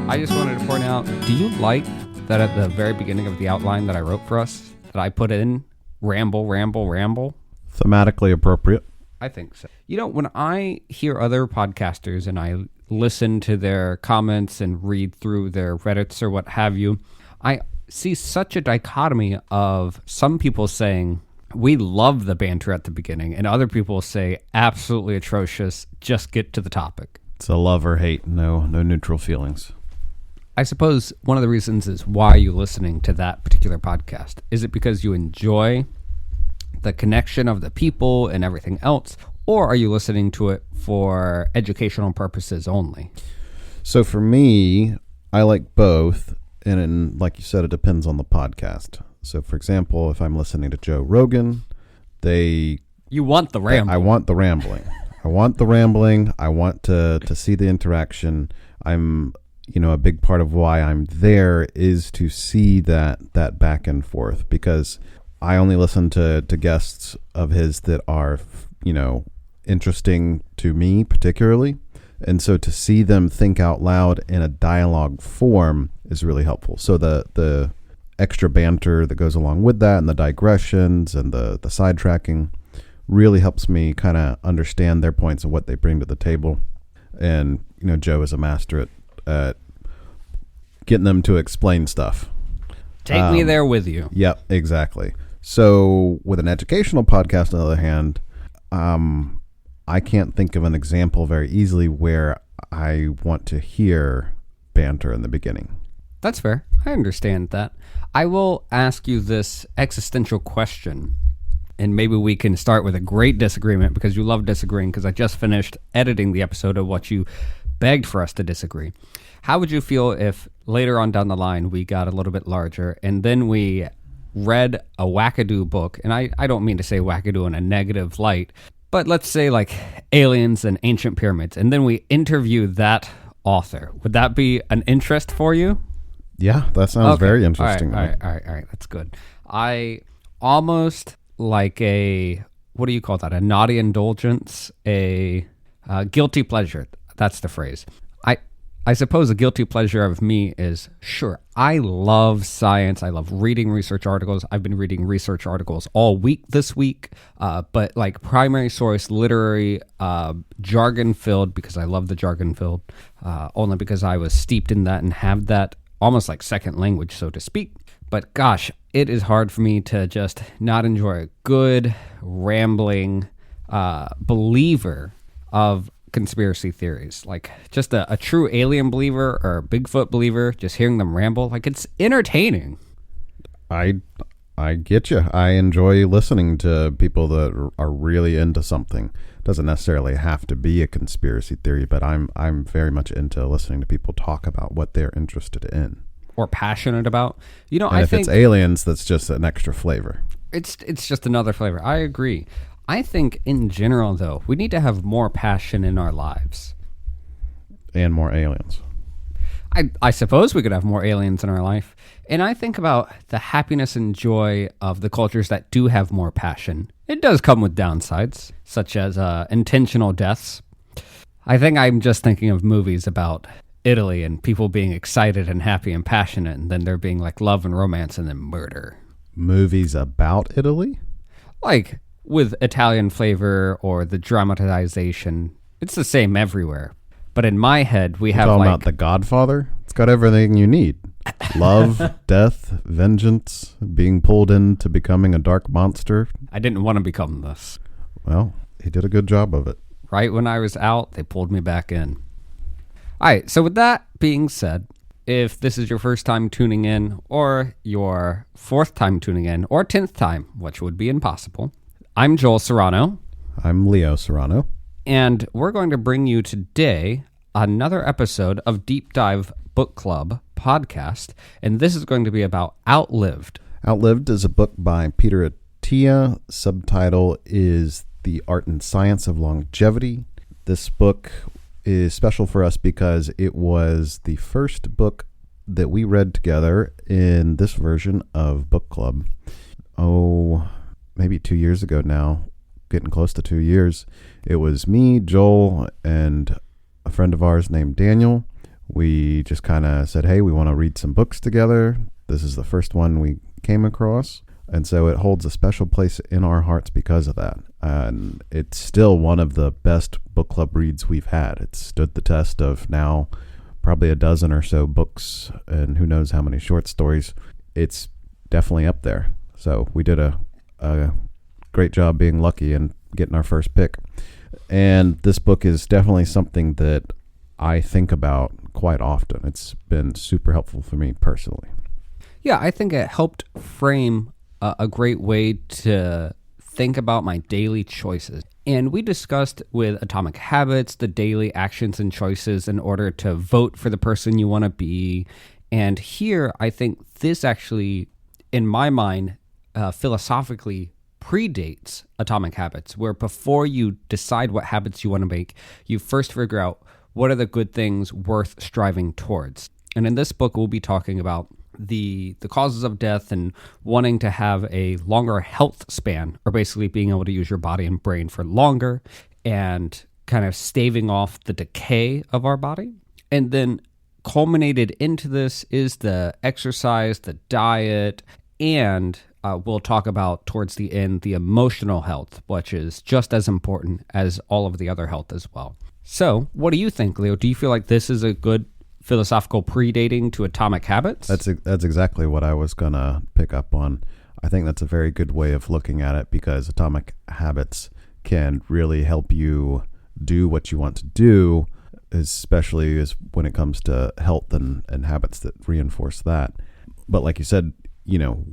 I just wanted to point out, do you like that at the very beginning of the outline that I wrote for us, that I put in ramble, ramble, ramble? Thematically appropriate. I think so. You know, when I hear other podcasters and I listen to their comments and read through their Reddits or what have you, I see such a dichotomy of some people saying, we love the banter at the beginning, and other people say, absolutely atrocious, just get to the topic. It's a love or hate, no neutral feelings. I suppose one of the reasons is, why are you listening to that particular podcast? Is it because you enjoy the connection of the people and everything else, or are you listening to it for educational purposes only? So for me, I like both, and like you said, it depends on the podcast. So for example, if I'm listening to Joe Rogan, you want the rambling. I want the rambling. I want the rambling. I want to see the interaction. A big part of why I'm there is to see that back and forth, because I only listen to guests of his that are, interesting to me particularly. And so to see them think out loud in a dialogue form is really helpful. So the extra banter that goes along with that, and the digressions and the sidetracking, really helps me kind of understand their points and what they bring to the table. And, Joe is a master at getting them to explain stuff. Take me there with you. Yep, exactly. So with an educational podcast, on the other hand, I can't think of an example very easily where I want to hear banter in the beginning. That's fair. I understand that. I will ask you this existential question, and maybe we can start with a great disagreement, because you love disagreeing, because I just finished editing the episode of what you begged for us to disagree. How would you feel if later on down the line we got a little bit larger and then we read a wackadoo book, and I don't mean to say wackadoo in a negative light, but let's say like aliens and ancient pyramids, and then we interview that author? Would that be an interest for you? Yeah, that sounds very interesting. All right. That's good. I almost like what do you call that? A naughty indulgence, a guilty pleasure. That's the phrase. I suppose a guilty pleasure of me is, sure, I love science. I love reading research articles. I've been reading research articles all week this week, but like primary source, literary, jargon filled, because I love the jargon filled, only because I was steeped in that and have that almost like second language, so to speak. But gosh, it is hard for me to just not enjoy a good, rambling believer of conspiracy theories. Like just a true alien believer or a Bigfoot believer, just hearing them ramble, like it's entertaining. I get you. I enjoy listening to people that are really into something. Doesn't necessarily have to be a conspiracy theory, but I'm very much into listening to people talk about what they're interested in or passionate about. And I think it's aliens, that's just an extra flavor. It's just another flavor. I agree. I think in general, though, we need to have more passion in our lives. And more aliens. I suppose we could have more aliens in our life. And I think about the happiness and joy of the cultures that do have more passion. It does come with downsides, such as intentional deaths. I think I'm just thinking of movies about Italy and people being excited and happy and passionate, and then there being like love and romance and then murder. Movies about Italy? Like with Italian flavor or the dramatization. It's the same everywhere. But in my head, we have talking like... about The Godfather? It's got everything you need. Love, death, vengeance, being pulled into becoming a dark monster. I didn't want to become this. Well, he did a good job of it. Right when I was out, they pulled me back in. All right, so with that being said, if this is your first time tuning in, or your fourth time tuning in, or 10th time, which would be impossible, I'm Joel Serrano. I'm Leo Serrano. And we're going to bring you today another episode of Deep Dive Book Club podcast. And this is going to be about Outlived. Outlived is a book by Peter Attia. Subtitle is The Art and Science of Longevity. This book is special for us because it was the first book that we read together in this version of Book Club. Maybe 2 years ago now, getting close to 2 years. It was me, Joel, and a friend of ours named Daniel. We just kind of said, hey, we want to read some books together. This is the first one we came across. And so it holds a special place in our hearts because of that. And it's still one of the best book club reads we've had. It's stood the test of now probably a dozen or so books and who knows how many short stories. It's definitely up there. So we did a great job being lucky and getting our first pick. And this book is definitely something that I think about quite often. It's been super helpful for me personally. Yeah, I think it helped frame a great way to think about my daily choices. And we discussed with Atomic Habits the daily actions and choices in order to vote for the person you want to be. And here, I think this actually, in my mind, philosophically predates Atomic Habits, where before you decide what habits you want to make, you first figure out what are the good things worth striving towards. And in this book, we'll be talking about the causes of death and wanting to have a longer health span, or basically being able to use your body and brain for longer and kind of staving off the decay of our body. And then culminated into this is the exercise, the diet, and we'll talk about towards the end the emotional health, which is just as important as all of the other health as well. So what do you think, Leo? Do you feel like this is a good philosophical predating to Atomic Habits? That's exactly what I was going to pick up on. I think that's a very good way of looking at it, because Atomic Habits can really help you do what you want to do, especially as when it comes to health and habits that reinforce that. But like you said,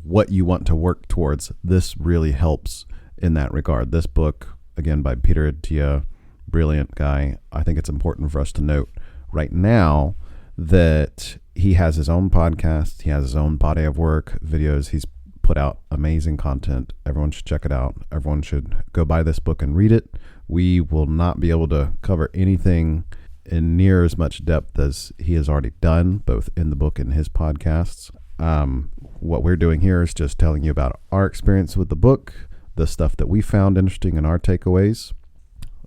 what you want to work towards, this really helps in that regard. This book, again, by Peter Attia, brilliant guy. I think it's important for us to note right now that he has his own podcast. He has his own body of work, videos. He's put out amazing content. Everyone should check it out. Everyone should go buy this book and read it. We will not be able to cover anything in near as much depth as he has already done, both in the book and his podcasts. What we're doing here is just telling you about our experience with the book, the stuff that we found interesting and our takeaways.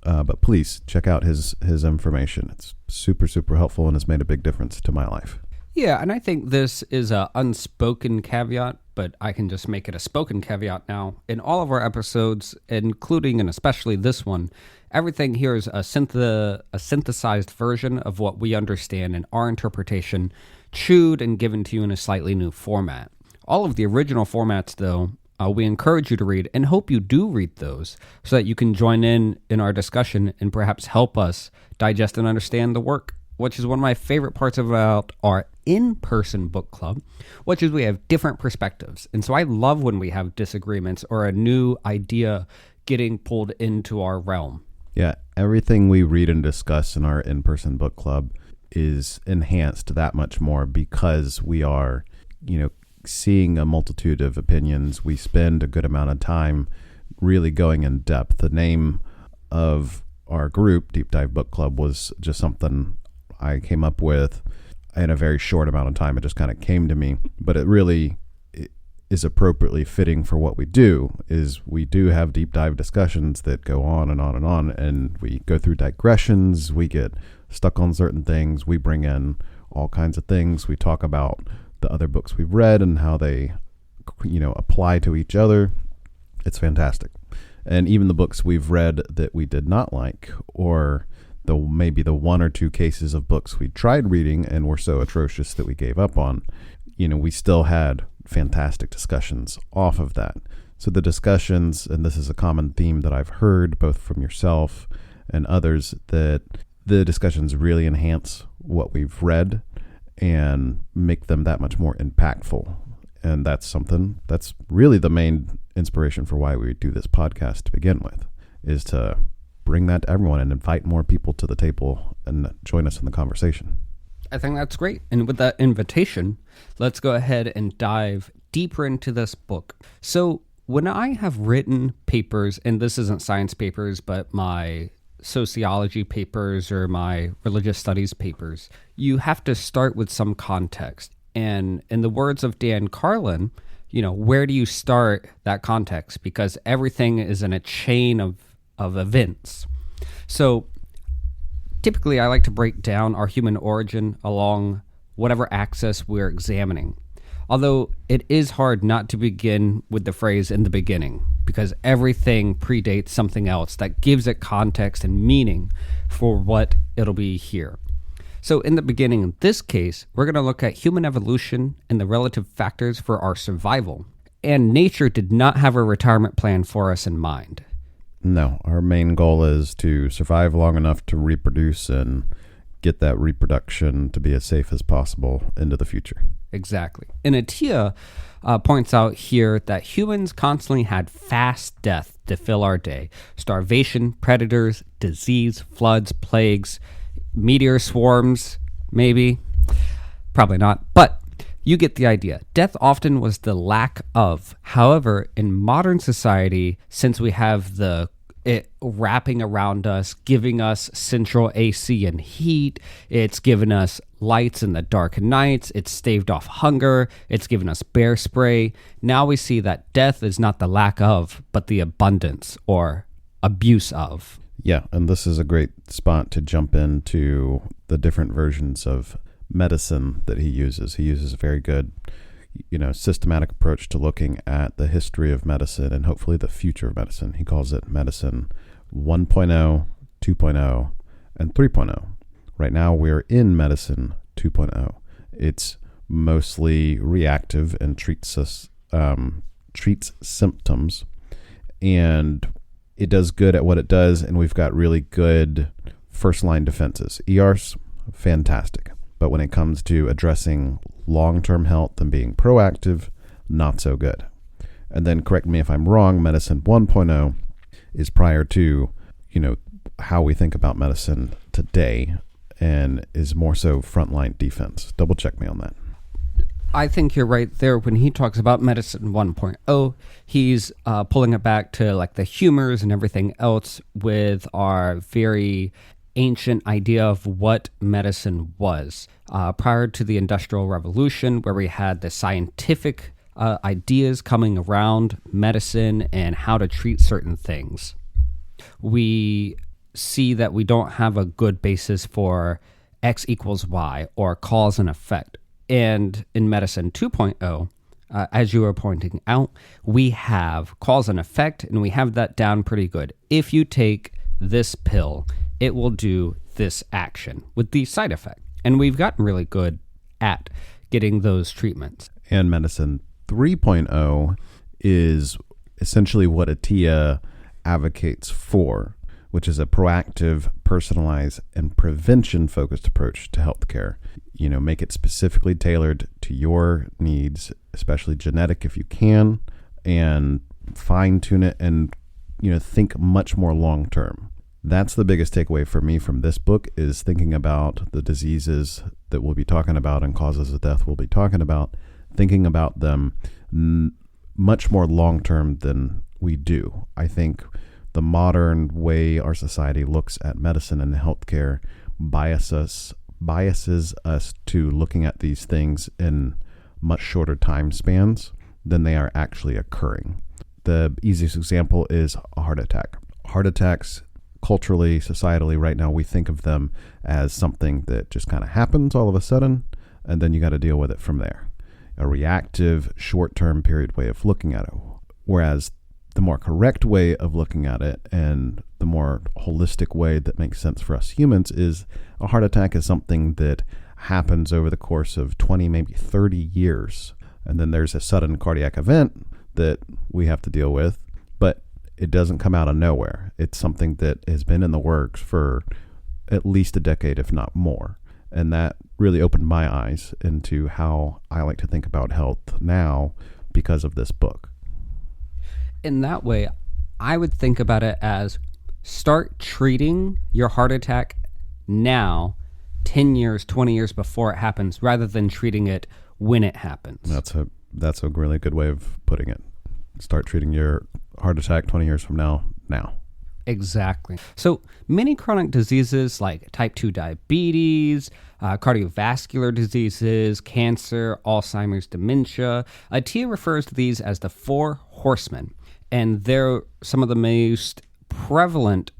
But please check out his information. It's super, super helpful and has made a big difference to my life. Yeah, and I think this is an unspoken caveat, but I can just make it a spoken caveat now. In all of our episodes, including and especially this one, everything here is a synthesized version of what we understand in our interpretation, chewed and given to you in a slightly new format. All of the original formats, though, we encourage you to read and hope you do read those so that you can join in our discussion and perhaps help us digest and understand the work, which is one of my favorite parts about our in-person book club, which is we have different perspectives. And so I love when we have disagreements or a new idea getting pulled into our realm. Yeah, everything we read and discuss in our in-person book club is enhanced that much more because we are, seeing a multitude of opinions. We spend a good amount of time really going in depth. The name of our group, Deep Dive Book Club, was just something I came up with in a very short amount of time. It just kind of came to me, but it really is appropriately fitting for what we do. Is we do have deep dive discussions that go on and on and on, and we go through digressions. We get stuck on certain things. We bring in all kinds of things. We talk about the other books we've read and how they, apply to each other. It's fantastic. And even the books we've read that we did not like, or maybe the one or two cases of books we tried reading and were so atrocious that we gave up on, we still had fantastic discussions off of that. So the discussions, and this is a common theme that I've heard both from yourself and others, that the discussions really enhance what we've read and make them that much more impactful. And that's something that's really the main inspiration for why we do this podcast to begin with, is to bring that to everyone and invite more people to the table and join us in the conversation. I think that's great. And with that invitation, let's go ahead and dive deeper into this book. So when I have written papers, and this isn't science papers, but my sociology papers or my religious studies papers, you have to start with some context. And in the words of Dan Carlin, where do you start that context? Because everything is in a chain of events. So Typically, I like to break down our human origin along whatever axis we're examining. Although it is hard not to begin with the phrase in the beginning, because everything predates something else that gives it context and meaning for what it'll be here. So in the beginning, in this case, we're going to look at human evolution and the relative factors for our survival. And nature did not have a retirement plan for us in mind. No, our main goal is to survive long enough to reproduce and get that reproduction to be as safe as possible into the future. Exactly. And Attia points out here that humans constantly had fast death to fill our day. Starvation, predators, disease, floods, plagues, meteor swarms, maybe. Probably not. But you get the idea. Death often was the lack of. However, in modern society, since we have it wrapping around us, giving us central AC and heat, it's given us lights in the dark nights, it's staved off hunger, it's given us bear spray. Now we see that death is not the lack of, but the abundance or abuse of. Yeah, and this is a great spot to jump into the different versions of medicine that he uses. He uses a very good, systematic approach to looking at the history of medicine and hopefully the future of medicine. He calls it medicine 1.0, 2.0, and 3.0. Right now we're in medicine 2.0. It's mostly reactive and treats symptoms, and it does good at what it does, and we've got really good first-line defenses. ER's fantastic. But when it comes to addressing long-term health and being proactive, not so good. And then correct me if I'm wrong, medicine 1.0 is prior to, how we think about medicine today and is more so frontline defense. Double check me on that. I think you're right there. When he talks about medicine 1.0, he's pulling it back to like the humors and everything else with our very ancient idea of what medicine was. Prior to the Industrial Revolution, where we had the scientific ideas coming around medicine and how to treat certain things, we see that we don't have a good basis for X equals Y or cause and effect. And in medicine 2.0, as you were pointing out, we have cause and effect, and we have that down pretty good. If you take this pill, it will do this action with the side effect. And we've gotten really good at getting those treatments. And medicine 3.0 is essentially what Attia advocates for, which is a proactive, personalized, and prevention-focused approach to healthcare. Make it specifically tailored to your needs, especially genetic if you can, and fine-tune it and, think much more long-term. That's the biggest takeaway for me from this book, is thinking about the diseases that we'll be talking about and causes of death we'll be talking about, thinking about them much more long-term than we do. I think the modern way our society looks at medicine and healthcare biases us to looking at these things in much shorter time spans than they are actually occurring. The easiest example is a heart attack. Heart attacks, culturally, societally, right now, we think of them as something that just kind of happens all of a sudden, and then you got to deal with it from there. A reactive, short-term period way of looking at it. Whereas the more correct way of looking at it and the more holistic way that makes sense for us humans is a heart attack is something that happens over the course of 20, maybe 30 years. And then there's a sudden cardiac event that we have to deal with, but it doesn't come out of nowhere. It's something that has been in the works for at least a decade, if not more. And that really opened my eyes into how I like to think about health now because of this book. In that way, I would think about it as start treating your heart attack now, 10 years, 20 years before it happens, rather than treating it when it happens. That's a really good way of putting it. Start treating your heart attack 20 years from now. Exactly. So many chronic diseases like type 2 diabetes, cardiovascular diseases, cancer, Alzheimer's, dementia, Attia refers to these as the 4 horsemen. And they're some of the most prevalent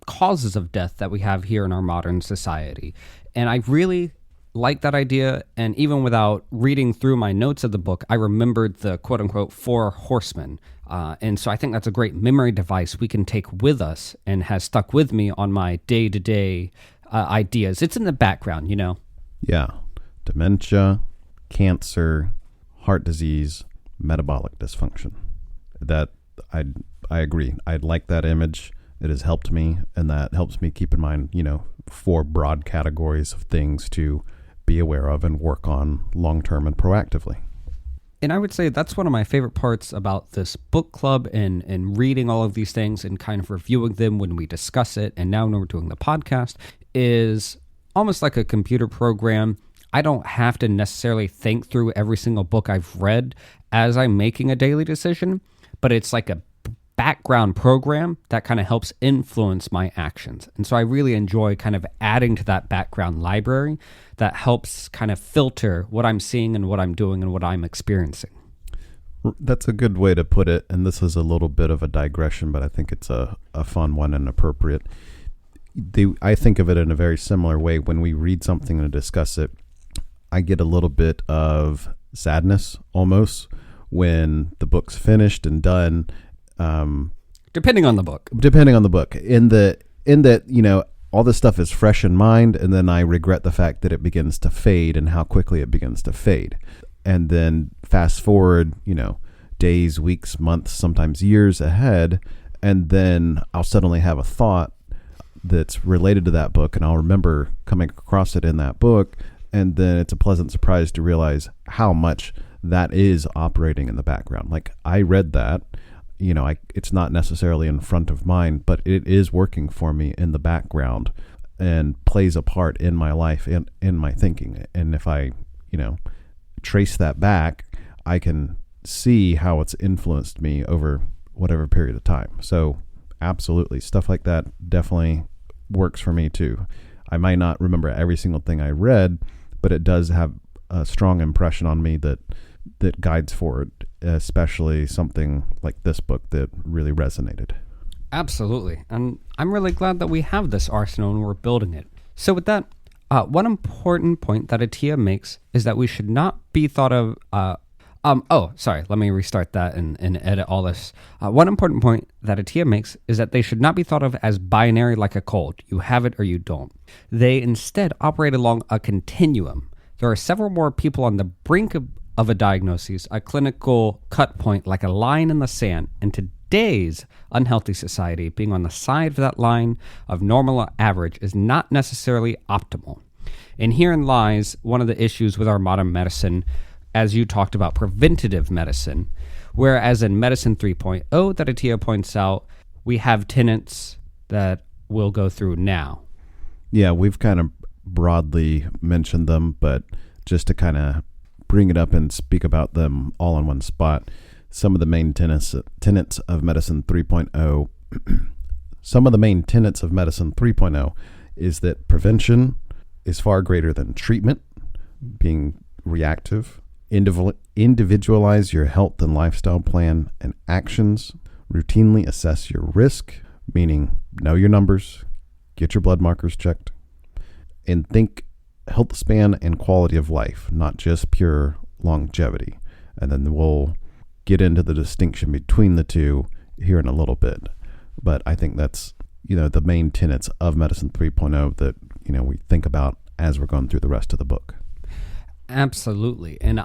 causes of death that we have here in our modern society. And I really like that idea. And even without reading through my notes of the book, I remembered the quote unquote 4 horsemen. And so I think that's a great memory device we can take with us and has stuck with me on my day-to-day ideas. It's in the background, you know? Yeah. Dementia, cancer, heart disease, metabolic dysfunction. That I agree. I like that image. It has helped me, and that helps me keep in mind, 4 broad categories of things to be aware of and work on long-term and proactively. And I would say that's one of my favorite parts about this book club and reading all of these things and kind of reviewing them when we discuss it. And now when we're doing the podcast is almost like a computer program. I don't have to necessarily think through every single book I've read as I'm making a daily decision, but it's like a background program that kind of helps influence my actions. And so I really enjoy kind of adding to that background library that helps kind of filter what I'm seeing and what I'm doing and what I'm experiencing. That's a good way to put it. And this is a little bit of a digression, but I think it's a fun one and appropriate. I think of it in a very similar way. When we read something and discuss it, I get a little bit of sadness almost when the book's finished and done. Depending on the book. In that, all this stuff is fresh in mind, and then I regret the fact that it begins to fade and how quickly it begins to fade. And then fast forward, days, weeks, months, sometimes years ahead, and then I'll suddenly have a thought that's related to that book, and I'll remember coming across it in that book, and then it's a pleasant surprise to realize how much that is operating in the background. Like, I read that, it's not necessarily in front of mind, but it is working for me in the background and plays a part in my life, in my thinking. And if I, trace that back, I can see how it's influenced me over whatever period of time. So absolutely, stuff like that definitely works for me too. I might not remember every single thing I read, but it does have a strong impression on me that guides forward, especially something like this book that really resonated. Absolutely. And I'm really glad that we have this arsenal and we're building it. So with that, one important point that Attia makes is that we should not be thought of... let me restart that and edit all this. One important point that Attia makes is that they should not be thought of as binary like a cold. You have it or you don't. They instead operate along a continuum. There are several more people on the brink of a diagnosis, a clinical cut point like a line in the sand, and today's unhealthy society being on the side of that line of normal average is not necessarily optimal. And herein lies one of the issues with our modern medicine, as you talked about preventative medicine, whereas in Medicine 3.0 that Attia points out, we have tenets that we'll go through now. Yeah, we've kind of broadly mentioned them, but just to kind of bring it up and speak about them all in one spot, some of the main tenets of Medicine 3.0, some of the main tenets of Medicine 3.0 is that prevention is far greater than treatment, being reactive. Individualize your health and lifestyle plan and actions. Routinely assess your risk, meaning know your numbers, get your blood markers checked, and think health span and quality of life, not just pure longevity. And then we'll get into the distinction between the two here in a little bit. But I think that's, the main tenets of Medicine 3.0 that, we think about as we're going through the rest of the book. Absolutely. And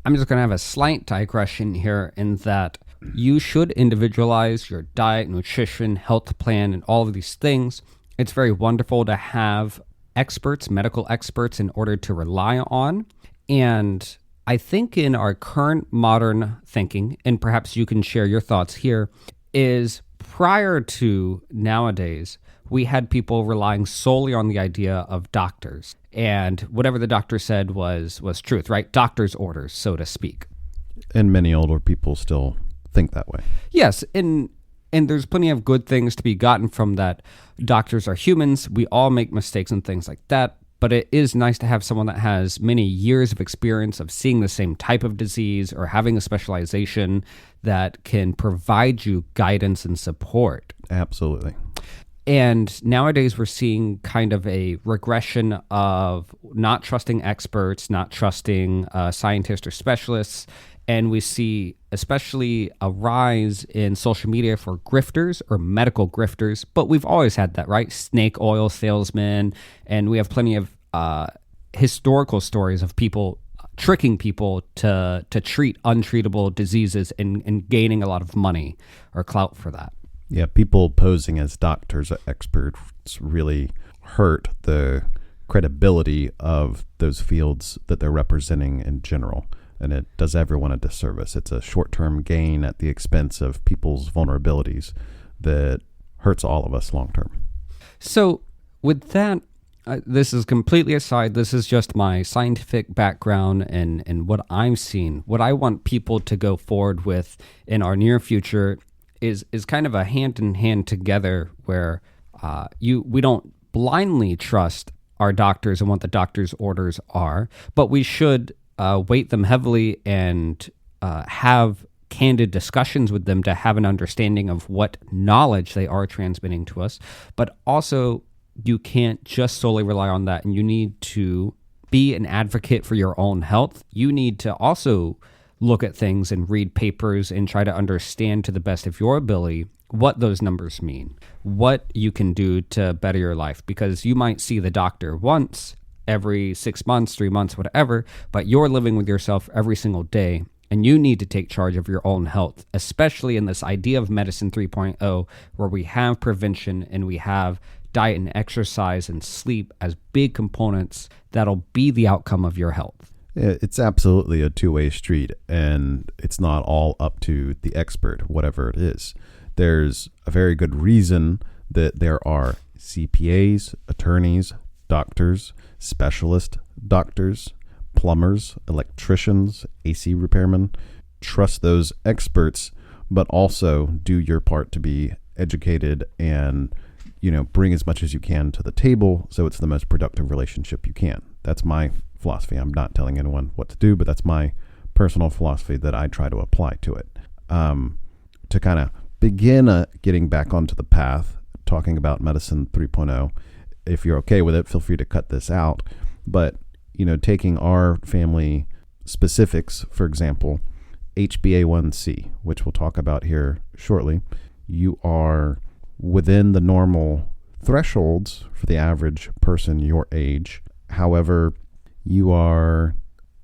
I'm just going to have a slight digression here in that you should individualize your diet, nutrition, health plan, and all of these things. It's very wonderful to have experts, medical experts, in order to rely on. And I think in our current modern thinking, and perhaps you can share your thoughts here, is prior to nowadays, we had people relying solely on the idea of doctors. And whatever the doctor said was truth, right? Doctor's orders, so to speak. And many older people still think that way. Yes, and there's plenty of good things to be gotten from that. Doctors are humans. We all make mistakes and things like that. But it is nice to have someone that has many years of experience of seeing the same type of disease or having a specialization that can provide you guidance and support. Absolutely. And nowadays we're seeing kind of a regression of not trusting experts, not trusting scientists or specialists. And we see especially a rise in social media for grifters or medical grifters. But we've always had that, right? Snake oil salesmen. And we have plenty of historical stories of people tricking people to treat untreatable diseases and gaining a lot of money or clout for that. Yeah, people posing as doctors or experts really hurt the credibility of those fields that they're representing in general. And it does everyone a disservice. It's a short-term gain at the expense of people's vulnerabilities that hurts all of us long-term. So with that, this is completely aside. This is just my scientific background and what I'm seeing. What I want people to go forward with in our near future is kind of a hand-in-hand together where we don't blindly trust our doctors and what the doctor's orders are, but we should weight them heavily and have candid discussions with them to have an understanding of what knowledge they are transmitting to us. But also, you can't just solely rely on that, and you need to be an advocate for your own health. You need to also look at things and read papers and try to understand to the best of your ability what those numbers mean, what you can do to better your life, because you might see the doctor once every 6 months, 3 months, whatever, but you're living with yourself every single day, and you need to take charge of your own health, especially in this idea of Medicine 3.0, where we have prevention and we have diet and exercise and sleep as big components that'll be the outcome of your health. It's absolutely a two-way street, and it's not all up to the expert, whatever it is. There's a very good reason that there are CPAs, attorneys, doctors, specialist doctors, plumbers, electricians, AC repairmen. Trust those experts, but also do your part to be educated and, bring as much as you can to the table so it's the most productive relationship you can. That's my philosophy. I'm not telling anyone what to do, but that's my personal philosophy that I try to apply to it. To kind of begin getting back onto the path, talking about Medicine 3.0, if you're okay with it, feel free to cut this out. But, taking our family specifics, for example, HbA1c, which we'll talk about here shortly, you are within the normal thresholds for the average person your age. However, you are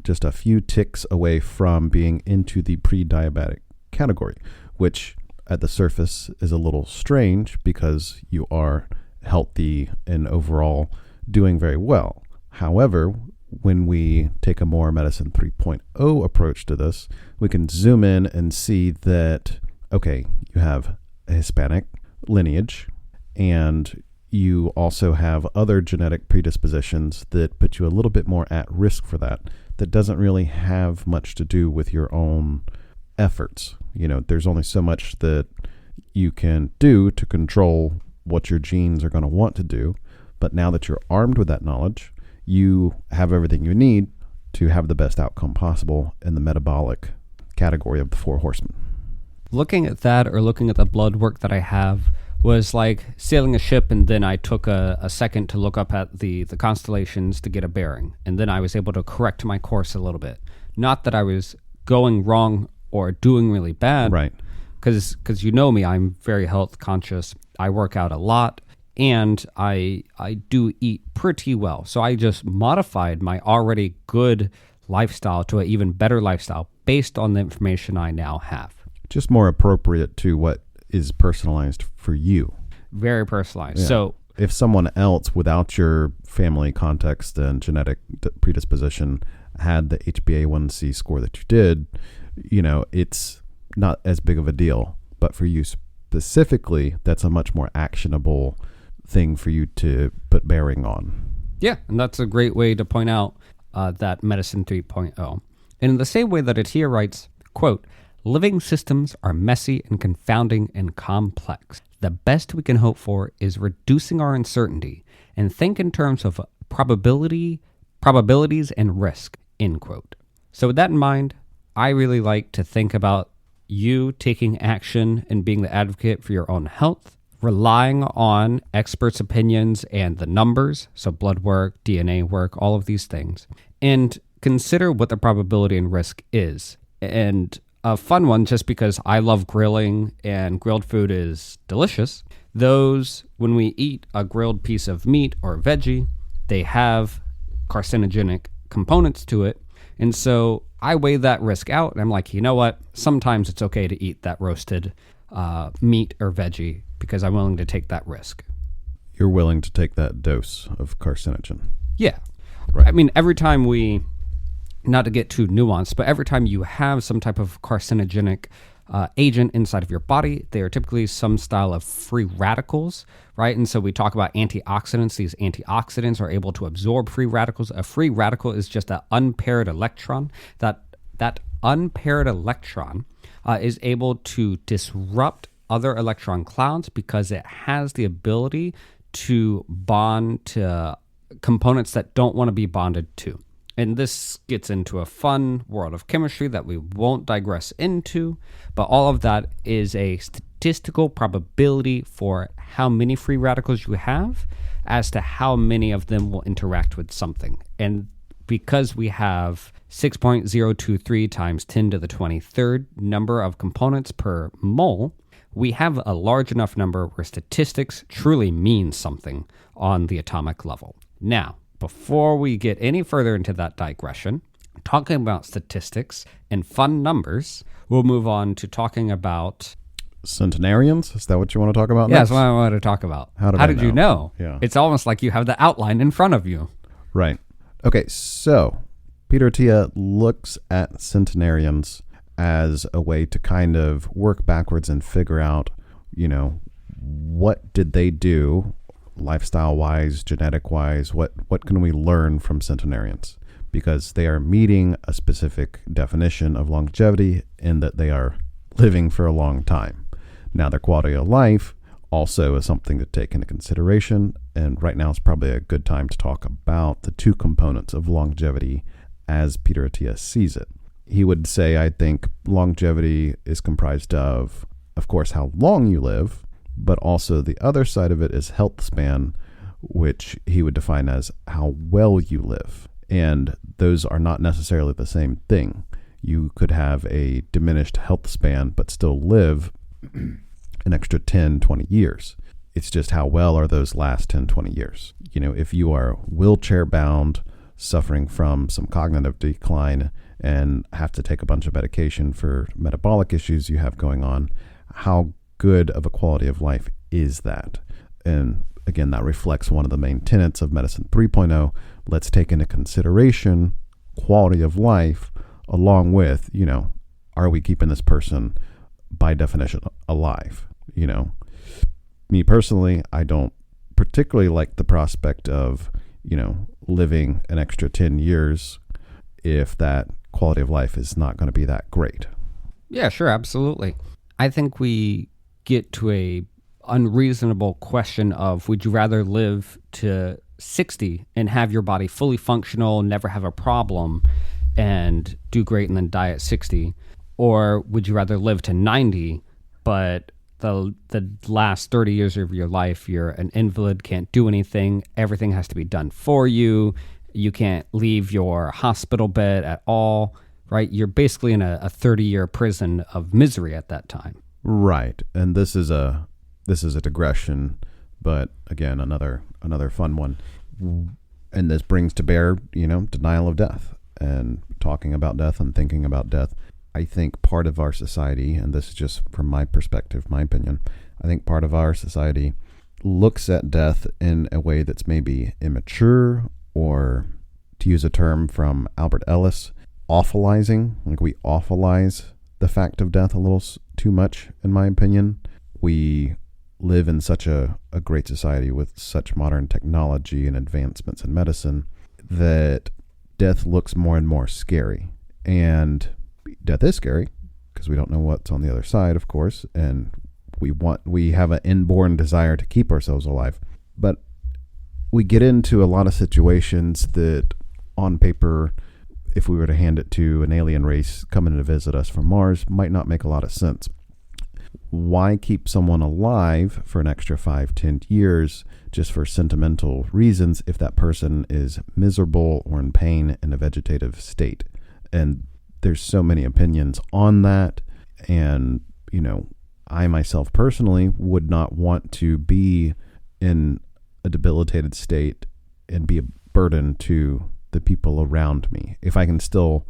just a few ticks away from being into the pre-diabetic category, which at the surface is a little strange because you are healthy and overall doing very well. However, when we take a more Medicine 3.0 approach to this, we can zoom in and see that, okay, you have a Hispanic lineage, and you also have other genetic predispositions that put you a little bit more at risk for that doesn't really have much to do with your own efforts. There's only so much that you can do to control what your genes are going to want to do. But now that you're armed with that knowledge, you have everything you need to have the best outcome possible in the metabolic category of the four horsemen. Looking at that, or looking at the blood work that I have, was like sailing a ship, and then I took a second to look up at the constellations to get a bearing, and then I was able to correct my course a little bit. Not that I was going wrong or doing really bad, right? Because me, I'm very health conscious. I work out a lot, and I do eat pretty well. So I just modified my already good lifestyle to an even better lifestyle based on the information I now have. Just more appropriate to what is personalized for you. Very personalized. Yeah. So if someone else without your family context and genetic predisposition had the HbA1c score that you did, it's not as big of a deal. But for you specifically, that's a much more actionable thing for you to put bearing on. Yeah, and that's a great way to point out that Medicine 3.0. And in the same way that Attia writes, quote, "Living systems are messy and confounding and complex. The best we can hope for is reducing our uncertainty and think in terms of probabilities and risk," end quote. So with that in mind, I really like to think about you taking action and being the advocate for your own health, relying on experts' opinions and the numbers, so blood work, DNA work, all of these things, and consider what the probability and risk is. And a fun one, just because I love grilling and grilled food is delicious, those, when we eat a grilled piece of meat or veggie, they have carcinogenic components to it. And so I weigh that risk out, and I'm like, you know what? Sometimes it's okay to eat that roasted meat or veggie because I'm willing to take that risk. You're willing to take that dose of carcinogen. Yeah. Right. I mean, every time not to get too nuanced, but every time you have some type of carcinogenic agent inside of your body, they are typically some style of free radicals, right? And so we talk about antioxidants. These antioxidants are able to absorb free radicals. A free radical is just an unpaired electron. That unpaired electron is able to disrupt other electron clouds because it has the ability to bond to components that don't want to be bonded to. And this gets into a fun world of chemistry that we won't digress into, but all of that is a statistical probability for how many free radicals you have as to how many of them will interact with something. And because we have 6.023 times 10 to the 23rd number of components per mole, we have a large enough number where statistics truly mean something on the atomic level. Now, before we get any further into that digression, talking about statistics and fun numbers, we'll move on to talking about centenarians. Is that what you want to talk about next? Next? That's what I wanted to talk about. How did you know? Yeah. It's almost like you have the outline in front of you. Right. Okay, so Peter Attia looks at centenarians as a way to kind of work backwards and figure out, what did they do lifestyle-wise, genetic-wise, what can we learn from centenarians? Because they are meeting a specific definition of longevity in that they are living for a long time. Now, their quality of life also is something to take into consideration, and right now is probably a good time to talk about the two components of longevity as Peter Attia sees it. He would say, I think, longevity is comprised of course, how long you live, but also the other side of it is health span, which he would define as how well you live. And those are not necessarily the same thing. You could have a diminished health span, but still live an extra 10, 20 years. It's just how well are those last 10, 20 years. If you are wheelchair bound, suffering from some cognitive decline, and have to take a bunch of medication for metabolic issues you have going on, how good of a quality of life is that? And again, that reflects one of the main tenets of Medicine 3.0. Let's take into consideration quality of life along with, are we keeping this person by definition alive? Me personally, I don't particularly like the prospect of, living an extra 10 years if that quality of life is not going to be that great. Yeah, sure, absolutely. I think we get to a unreasonable question of, would you rather live to 60 and have your body fully functional, never have a problem, and do great and then die at 60? Or would you rather live to 90, but the last 30 years of your life, you're an invalid, can't do anything, everything has to be done for you, you can't leave your hospital bed at all, right? You're basically in a 30-year prison of misery at that time. Right. And this is a digression, but again, another fun one. And this brings to bear, denial of death and talking about death and thinking about death. I think part of our society, and this is just from my perspective, my opinion, I think part of our society looks at death in a way that's maybe immature, or to use a term from Albert Ellis, awfulizing. Like, we awfulize the fact of death a little too much, in my opinion. We live in such a great society with such modern technology and advancements in medicine that death looks more and more scary. And death is scary because we don't know what's on the other side, of course, and we have an inborn desire to keep ourselves alive. But we get into a lot of situations that on paper, if we were to hand it to an alien race coming to visit us from Mars, might not make a lot of sense. why keep someone alive for an extra 5-10 years just for sentimental reasons if that person is miserable or in pain in a vegetative state? And there's so many opinions on that. And, I myself personally would not want to be in a debilitated state and be a burden to the people around me. If I can still,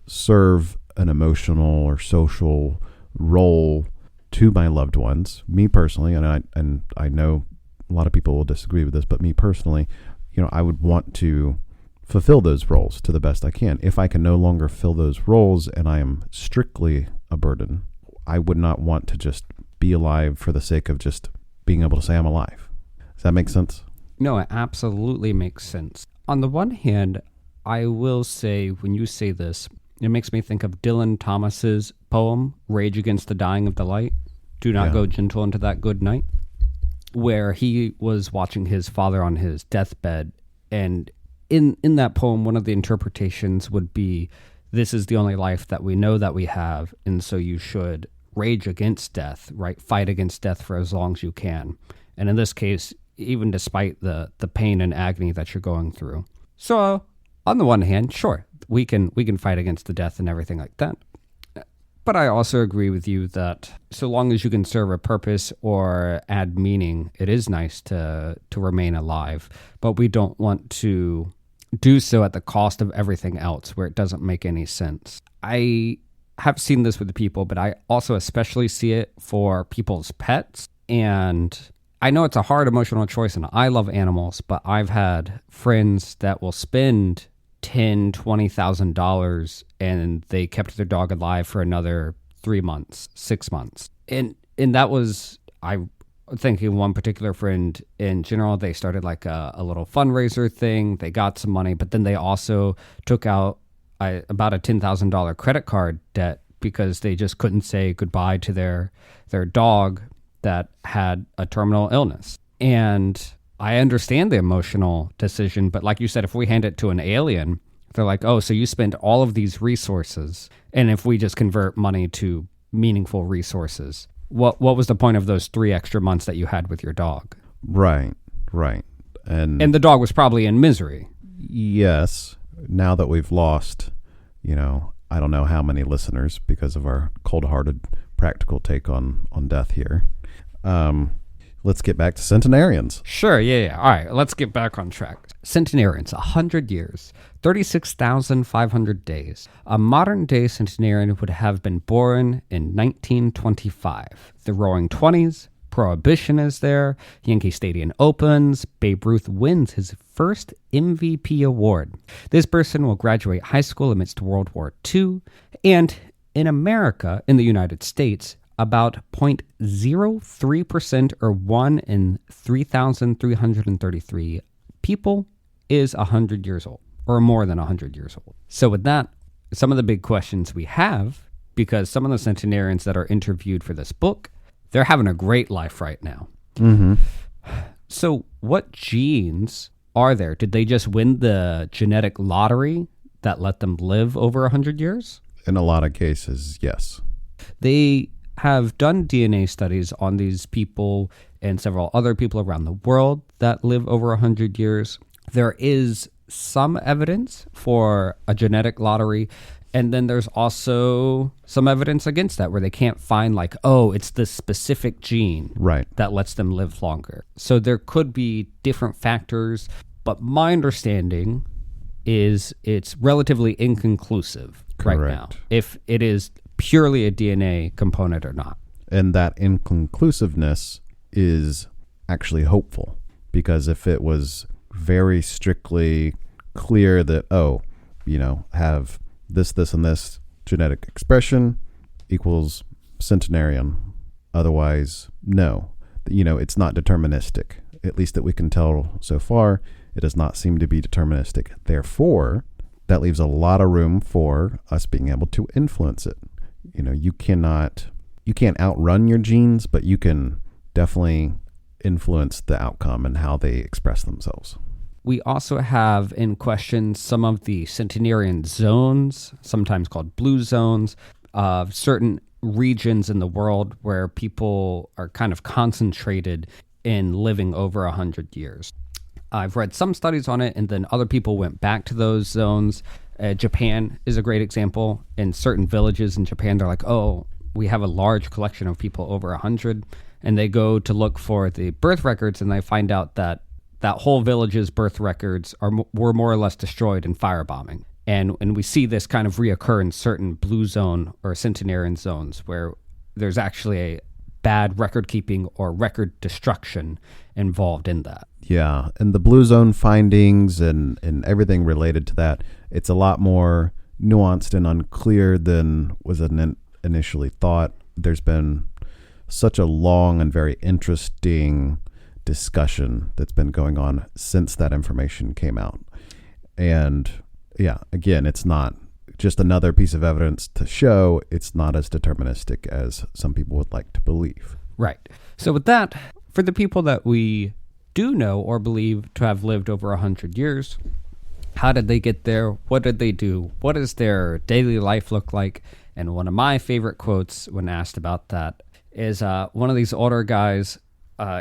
serve an emotional or social role to my loved ones, me personally, and I know a lot of people will disagree with this, but me personally, I would want to fulfill those roles to the best I can. If I can no longer fill those roles and I am strictly a burden, I would not want to just be alive for the sake of just being able to say I'm alive. Does that make sense? No, it absolutely makes sense. On the one hand, I will say, when you say this, it makes me think of Dylan Thomas's poem, Rage Against the Dying of the Light. Do not go gentle into that good night, where he was watching his father on his deathbed. And in that poem, one of the interpretations would be, this is the only life that we know that we have, and so you should rage against death, right? Fight against death for as long as you can. And in this case, even despite the pain and agony that you're going through. So on the one hand, sure, we can fight against the death and everything like that. But I also agree with you that so long as you can serve a purpose or add meaning, it is nice to remain alive. But we don't want to do so at the cost of everything else where it doesn't make any sense. I have seen this with people, but I also especially see it for people's pets. And I know it's a hard emotional choice, and I love animals, but I've had friends that will spend $10,000, $20,000 and they kept their dog alive for another 3 months, 6 months. And that was, I thinking one particular friend in general, they started like a little fundraiser thing. They got some money, but then they also took out about a $10,000 credit card debt because they just couldn't say goodbye to their dog that had a terminal illness. And I understand the emotional decision, but like you said, if we hand it to an alien, they're like, oh, so you spend all of these resources, and if we just convert money to meaningful resources, what was the point of those 3 extra months that you had with your dog? Right. And the dog was probably in misery. Yes. Now that we've lost, I don't know how many listeners because of our cold-hearted practical take on death here. Let's get back to centenarians. Sure, yeah. All right, let's get back on track. Centenarians, 100 years, 36,500 days. A modern-day centenarian would have been born in 1925. The Roaring '20s, Prohibition is there, Yankee Stadium opens, Babe Ruth wins his first MVP award. This person will graduate high school amidst World War II, and in America, in the United States, about 0.03% or 1 in 3,333 people is 100 years old or more than 100 years old. So with that, some of the big questions we have, because some of the centenarians that are interviewed for this book, they're having a great life right now. Mm-hmm. So what genes are there? Did they just win the genetic lottery that let them live over 100 years? In a lot of cases, yes. They have done DNA studies on these people and several other people around the world that live over 100 years. There is some evidence for a genetic lottery, and then there's also some evidence against that where they can't find like, oh, it's the specific gene that lets them live longer. So there could be different factors, but my understanding is it's relatively inconclusive right now if it is purely a DNA component or not. And that inconclusiveness is actually hopeful, because if it was very strictly clear that, have this, and this genetic expression equals centenarian, otherwise, no. It's not deterministic. At least that we can tell so far, it does not seem to be deterministic. Therefore, that leaves a lot of room for us being able to influence it. You can't outrun your genes, but you can definitely influence the outcome and how they express themselves. We also have in question some of the centenarian zones, sometimes called blue zones, of certain regions in the world where people are kind of concentrated in living over 100 years. I've read some studies on it, and then other people went back to those zones. Japan is a great example. In certain villages in Japan, they're like, oh, we have a large collection of people over 100, and they go to look for the birth records, and they find out that that whole village's birth records were more or less destroyed in firebombing. And we see this kind of reoccur in certain blue zone or centenarian zones where there's actually a bad record keeping or record destruction involved in that. Yeah, and the blue zone findings and everything related to that, it's a lot more nuanced and unclear than was initially thought. There's been such a long and very interesting discussion that's been going on since that information came out. And yeah, again, it's not just another piece of evidence to show it's not as deterministic as some people would like to believe. Right. So with that, for the people that we do know or believe to have lived over 100 years, how did they get there? What did they do? What does their daily life look like? And one of my favorite quotes when asked about that is one of these older guys,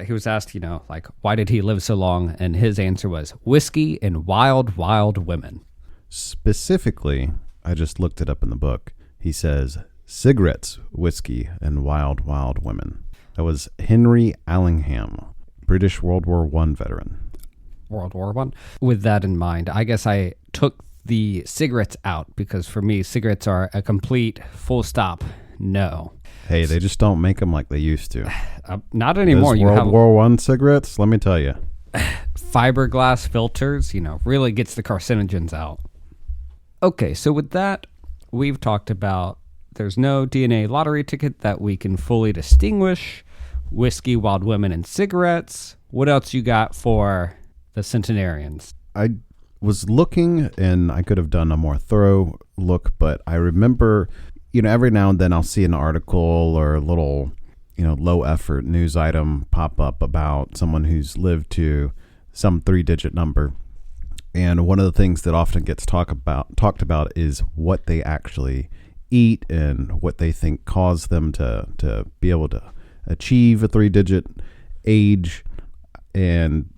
he was asked, like, why did he live so long? And his answer was whiskey and wild, wild women. Specifically, I just looked it up in the book. He says cigarettes, whiskey, and wild, wild women. That was Henry Allingham, British World War I veteran. World War I? With that in mind, I guess I took the cigarettes out because for me, cigarettes are a complete full stop no. Hey, they just don't make them like they used to. Not anymore. Those World War I cigarettes, let me tell you. Fiberglass filters, really gets the carcinogens out. Okay, so with that, we've talked about there's no DNA lottery ticket that we can fully distinguish. Whiskey, wild women, and cigarettes. What else you got for the centenarians? I was looking, and I could have done a more thorough look, but I remember, every now and then I'll see an article or a little, low-effort news item pop up about someone who's lived to some 3-digit number. And one of the things that often gets talked about is what they actually eat and what they think caused them to be able to achieve a 3-digit age. And,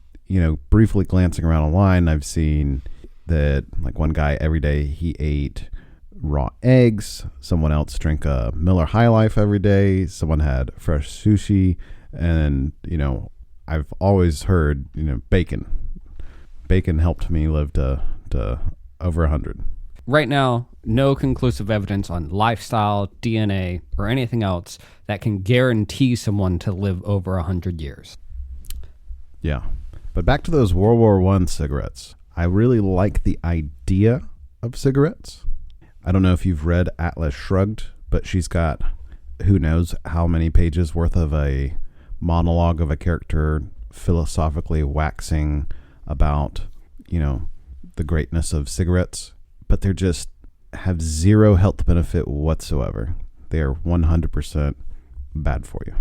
briefly glancing around online, I've seen that like one guy every day he ate raw eggs. Someone else drank a Miller High Life every day. Someone had fresh sushi. And, I've always heard, bacon. Bacon helped me live to over 100. Right now, no conclusive evidence on lifestyle, DNA, or anything else that can guarantee someone to live over 100 years. Yeah. But back to those World War I cigarettes. I really like the idea of cigarettes. I don't know if you've read Atlas Shrugged, but she's got who knows how many pages worth of a monologue of a character philosophically waxing about, the greatness of cigarettes, but they're just have zero health benefit whatsoever. They are 100% bad for you.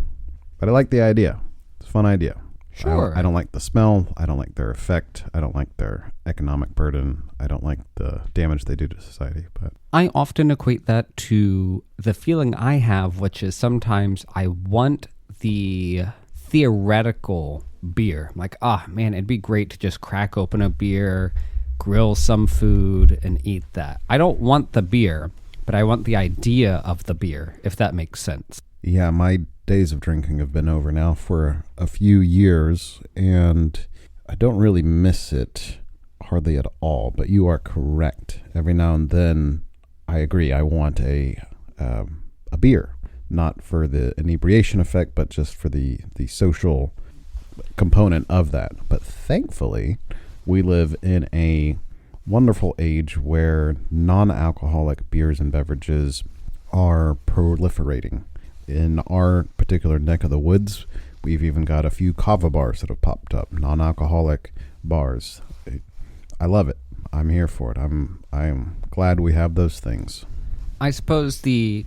But I like the idea. It's a fun idea. Sure. I don't like the smell. I don't like their effect. I don't like their economic burden. I don't like the damage they do to society. But I often equate that to the feeling I have, which is sometimes I want the theoretical beer. Like, man, it'd be great to just crack open a beer, grill some food, and eat that. I don't want the beer, but I want the idea of the beer, if that makes sense. Yeah, my days of drinking have been over now for a few years, and I don't really miss it hardly at all, but you are correct. Every now and then, I agree, I want a beer, not for the inebriation effect, but just for the social component of that. But thankfully, we live in a wonderful age where non-alcoholic beers and beverages are proliferating. In our particular neck of the woods, we've even got a few kava bars that have popped up, non-alcoholic bars. I love it. I'm here for it. I'm glad we have those things. I suppose the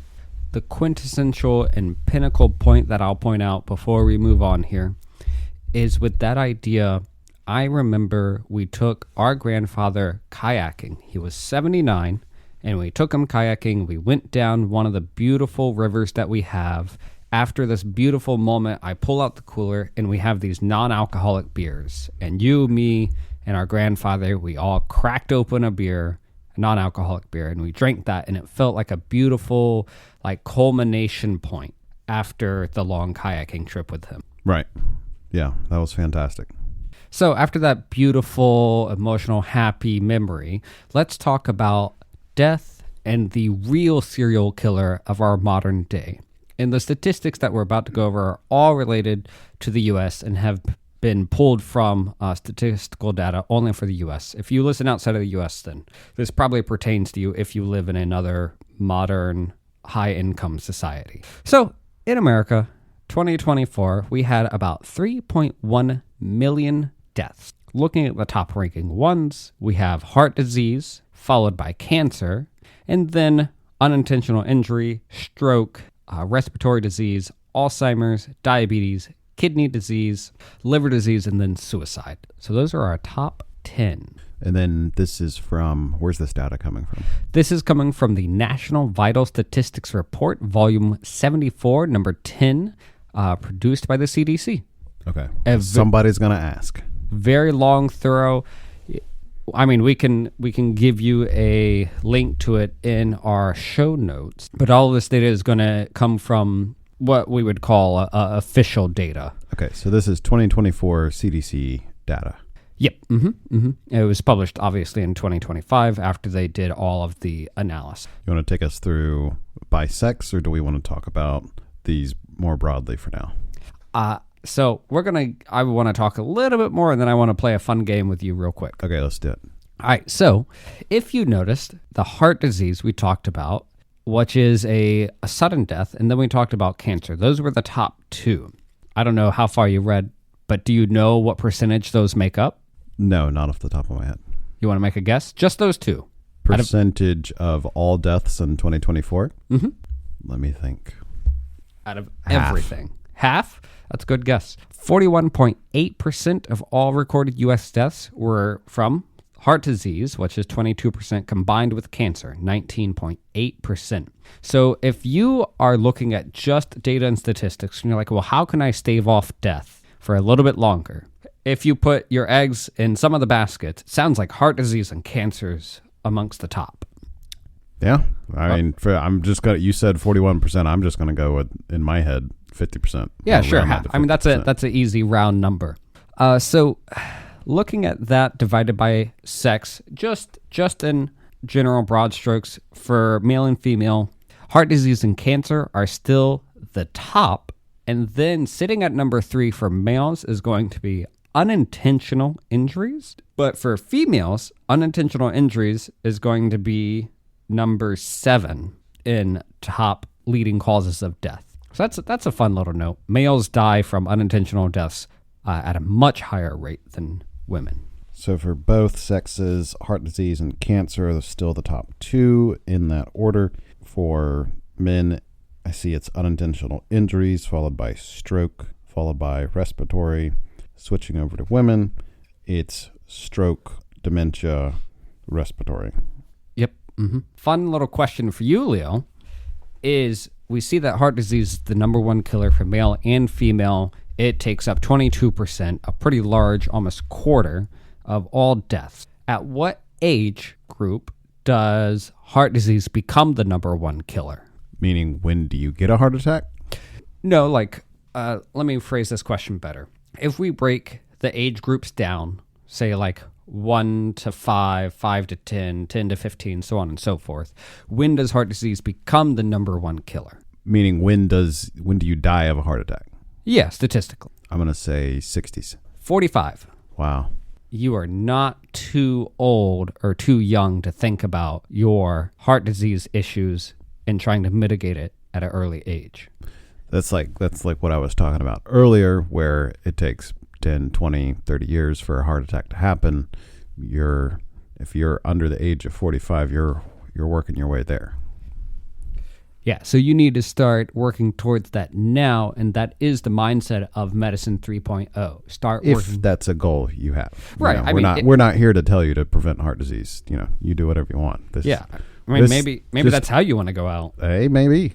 quintessential and pinnacle point that I'll point out before we move on here is with that idea. I remember we took our grandfather kayaking. He was 79, and we took him kayaking. We went down one of the beautiful rivers that we have. After this beautiful moment, I pull out the cooler, and we have these non-alcoholic beers. And you, me, and our grandfather, we all cracked open a beer, a non-alcoholic beer, and we drank that, and it felt like a beautiful, like, culmination point after the long kayaking trip with him. Right. Yeah, that was fantastic. So after that beautiful, emotional, happy memory, let's talk about death and the real serial killer of our modern day. And the statistics that we're about to go over are all related to the U.S. and have been pulled from statistical data only for the U.S. If you listen outside of the U.S., then this probably pertains to you if you live in another modern, high-income society. So in America, 2024, we had about 3.1 million deaths. Looking at the top-ranking ones, we have heart disease, followed by cancer, and then unintentional injury, stroke, respiratory disease, Alzheimer's, diabetes, kidney disease, liver disease, and then suicide. So those are our top 10. And then this is from, where's this data coming from? This is coming from the National Vital Statistics Report, Volume 74, number 10, produced by the CDC. Okay. Somebody's going to ask. Very long, thorough. I mean, we can give you a link to it in our show notes, but all of this data is going to come from what we would call official data. Okay, so this is 2024 CDC data. Yep. It was published, obviously, in 2025 after they did all of the analysis. You want to take us through by sex, or do we want to talk about these more broadly for now? So I want to talk a little bit more, and then I want to play a fun game with you real quick. Okay, let's do it. All right, so if you noticed, the heart disease we talked about, which is a sudden death, and then we talked about cancer. Those were the top two. I don't know how far you read, but do you know what percentage those make up? No, not off the top of my head. You want to make a guess? Just those two. Percentage of all deaths in 2024? Mm-hmm. Let me think. Out of everything. Half? That's a good guess. 41.8% of all recorded U.S. deaths were from heart disease, which is 22%, combined with cancer, 19.8%. So if you are looking at just data and statistics, and you're like, well, how can I stave off death for a little bit longer? If you put your eggs in some of the baskets, it sounds like heart disease and cancer's amongst the top. Yeah. I mean, you said 41%. I'm just going to go with, in my head, 50%. Yeah, sure. I mean, that's an easy round number. So looking at that divided by sex, just in general broad strokes for male and female, heart disease and cancer are still the top. And then sitting at number 3 for males is going to be unintentional injuries. But for females, unintentional injuries is going to be number 7 in top leading causes of death. So that's a fun little note. Males die from unintentional deaths at a much higher rate than women. So for both sexes, heart disease and cancer are still the top 2 in that order. For men, I see it's unintentional injuries, followed by stroke, followed by respiratory. Switching over to women, it's stroke, dementia, respiratory. Yep. Mm-hmm. Fun little question for you, Leo, is we see that heart disease is the number 1 killer for male and female. It takes up 22%, a pretty large, almost quarter of all deaths. At what age group does heart disease become the number 1 killer? Meaning, when do you get a heart attack? No, let me phrase this question better. If we break the age groups down, say 1 to 5, 5 to 10, 10 to 15, so on and so forth, when does heart disease become the number 1 killer? Meaning, when do you die of a heart attack? Yeah, statistically. I'm going to say 60s. 45. Wow. You are not too old or too young to think about your heart disease issues and trying to mitigate it at an early age. That's like what I was talking about earlier, where it takes 10, 20, 30 years for a heart attack to happen. If you're under the age of 45, you're working your way there. Yeah, so you need to start working towards that now, and that is the mindset of Medicine 3.0. Start working. If that's a goal you have. Right. We're not here to tell you to prevent heart disease. You do whatever you want. I mean, maybe that's how you want to go out. Hey, maybe.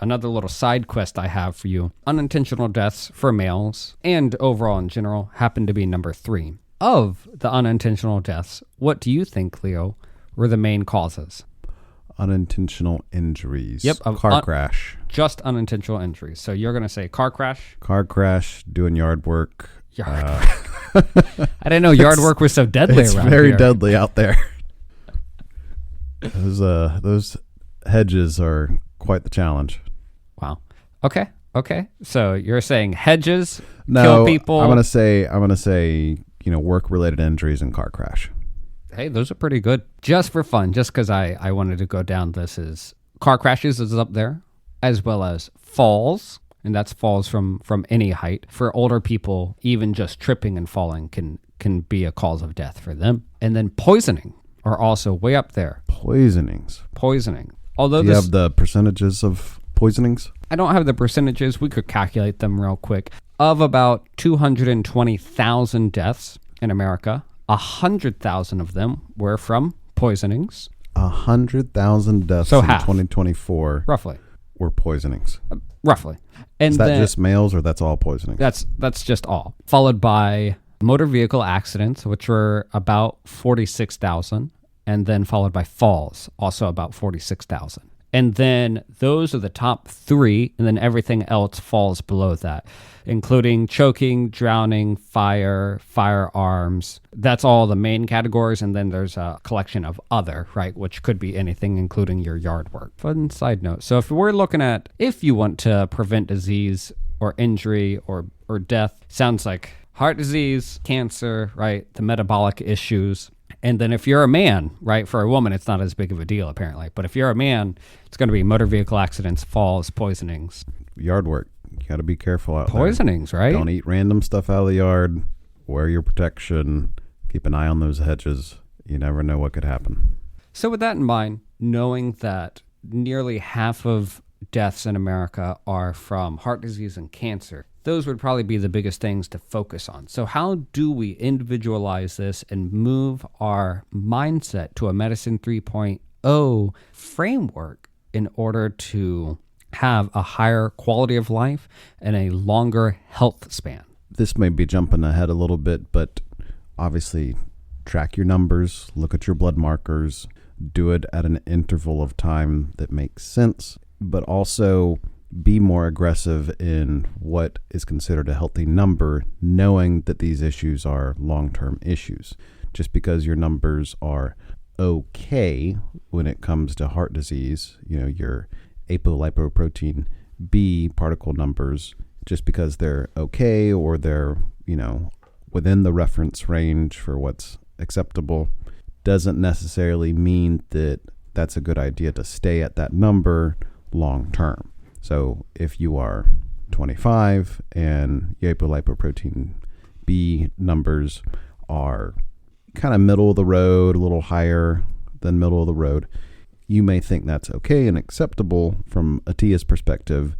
Another little side quest I have for you. Unintentional deaths for males and overall in general happen to be number 3. Of the unintentional deaths, what do you think, Leo, were the main causes? Unintentional injuries. Yep. Car crash. Just unintentional injuries. So you're going to say car crash? Car crash, doing yard work. I didn't know yard work was so deadly it's around very here. Deadly out there. Those hedges are quite the challenge. Wow. Okay. So you're saying hedges kill people? I'm gonna say work related injuries and car crash. Hey, those are pretty good. Just for fun, just because I wanted to go down this is car crashes is up there, as well as falls, and that's falls from any height. For older people, even just tripping and falling can be a cause of death for them. And then poisoning are also way up there. Poisoning. Although do you have the percentages of poisonings? I don't have the percentages. We could calculate them real quick. Of about 220,000 deaths in America, 100,000 of them were from poisonings. 100,000 deaths so in half, 2024 roughly were poisonings. Roughly. And is that just males or that's all poisonings? That's just all. Followed by motor vehicle accidents, which were about 46,000, and then followed by falls, also about 46,000. And then those are the top 3, and then everything else falls below that, including choking, drowning, firearms. That's all the main categories, and then there's a collection of other, right, which could be anything, including your yard work. Fun side note. So if we're looking at if you want to prevent disease or injury or death, sounds like heart disease, cancer, right, the metabolic issues. And then if you're a man, right, for a woman, it's not as big of a deal, apparently. But if you're a man, it's going to be motor vehicle accidents, falls, poisonings. Yard work. You got to be careful out poisonings, there. Right? Don't eat random stuff out of the yard. Wear your protection. Keep an eye on those hedges. You never know what could happen. So with that in mind, knowing that nearly half of deaths in America are from heart disease and cancer, those would probably be the biggest things to focus on. So how do we individualize this and move our mindset to a Medicine 3.0 framework in order to have a higher quality of life and a longer health span? This may be jumping ahead a little bit, but obviously track your numbers, look at your blood markers, do it at an interval of time that makes sense, but also be more aggressive in what is considered a healthy number, knowing that these issues are long-term issues. Just because your numbers are okay when it comes to heart disease, your apolipoprotein B particle numbers, just because they're okay or they're, within the reference range for what's acceptable, doesn't necessarily mean that that's a good idea to stay at that number long term. So if you are 25 and your apolipoprotein B numbers are kind of middle of the road, a little higher than middle of the road, you may think that's okay and acceptable. From Attia's perspective,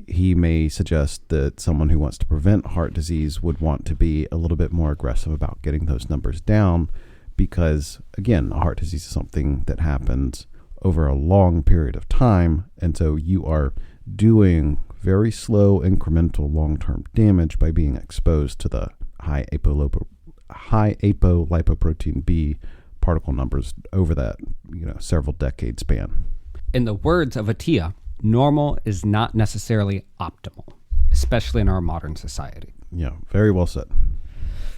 he may suggest that someone who wants to prevent heart disease would want to be a little bit more aggressive about getting those numbers down because, again, heart disease is something that happens over a long period of time, and so you are doing very slow, incremental, long-term damage by being exposed to the high apolipoprotein B particle numbers over that several decade span. In the words of Attia, normal is not necessarily optimal, especially in our modern society. Yeah, very well said.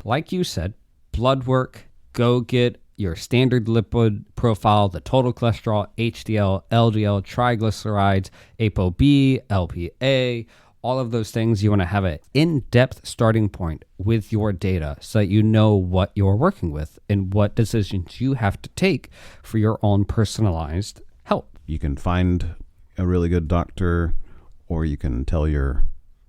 Like you said, blood work, go get your standard lipid profile, the total cholesterol, HDL, LDL, triglycerides, ApoB, LPA, all of those things. You want to have an in-depth starting point with your data so that you know what you're working with and what decisions you have to take for your own personalized health. You can find a really good doctor, or you can tell your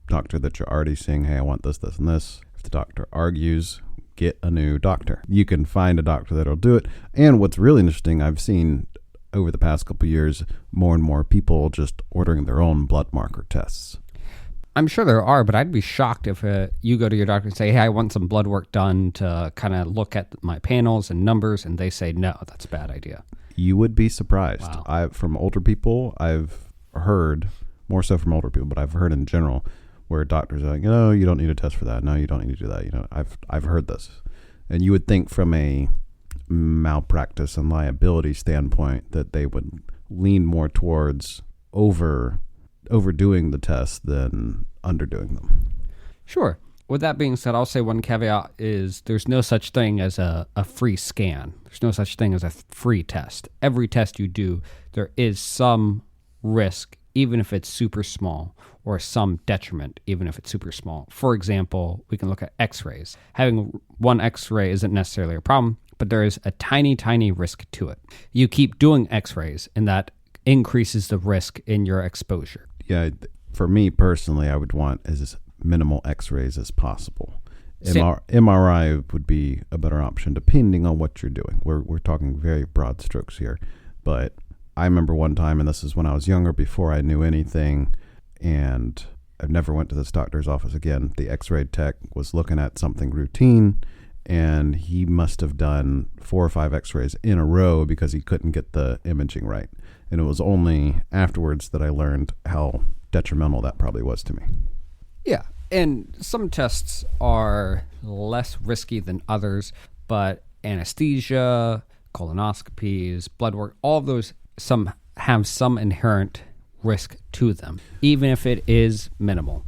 doctor that you're already seeing, hey, I want this, this, and this. If the doctor argues, get a new doctor. You can find a doctor that'll do it. And what's really interesting, I've seen over the past couple of years, more and more people just ordering their own blood marker tests. I'm sure there are, but I'd be shocked if you go to your doctor and say, hey, I want some blood work done to kind of look at my panels and numbers, and they say, no, that's a bad idea. You would be surprised. Wow. From older people, I've heard, more so from older people, but I've heard in general where doctors are like, no, you don't need a test for that. No, you don't need to do that. I've heard this. And you would think from a malpractice and liability standpoint that they would lean more towards overdoing the test than underdoing them. Sure. With that being said, I'll say one caveat is there's no such thing as a free scan. There's no such thing as a free test. Every test you do, there is some risk, even if it's super small, or some detriment, even if it's super small. For example, we can look at x-rays. Having one x-ray isn't necessarily a problem, but there is a tiny, tiny risk to it. You keep doing x-rays, and that increases the risk in your exposure. Yeah, for me personally, I would want as minimal x-rays as possible. MRI would be a better option depending on what you're doing. We're talking very broad strokes here, but I remember one time, and this is when I was younger, before I knew anything, and I never went to this doctor's office again. The x-ray tech was looking at something routine, and he must have done 4 or 5 x-rays in a row because he couldn't get the imaging right. And it was only afterwards that I learned how detrimental that probably was to me. Yeah, and some tests are less risky than others, but anesthesia, colonoscopies, blood work, all of those have some inherent risk to them, even if it is minimal.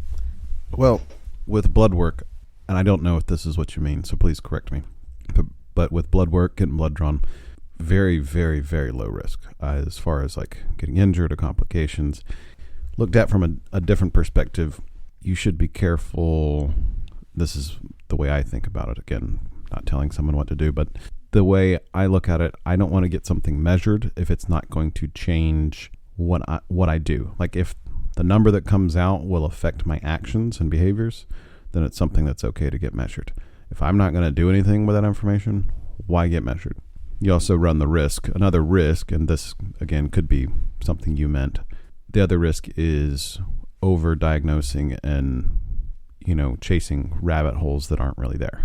Well, with blood work, and I don't know if this is what you mean, so please correct me, but with blood work, getting blood drawn, very, very, very low risk as far as like getting injured or complications. Looked at from a different perspective, you should be careful. This is the way I think about it. Again, not telling someone what to do, but the way I look at it, I don't want to get something measured if it's not going to change what I do. Like if the number that comes out will affect my actions and behaviors, then it's something that's okay to get measured. If I'm not going to do anything with that information, why get measured? You also run the risk, another risk, and this again could be something you meant. The other risk is over-diagnosing and, chasing rabbit holes that aren't really there.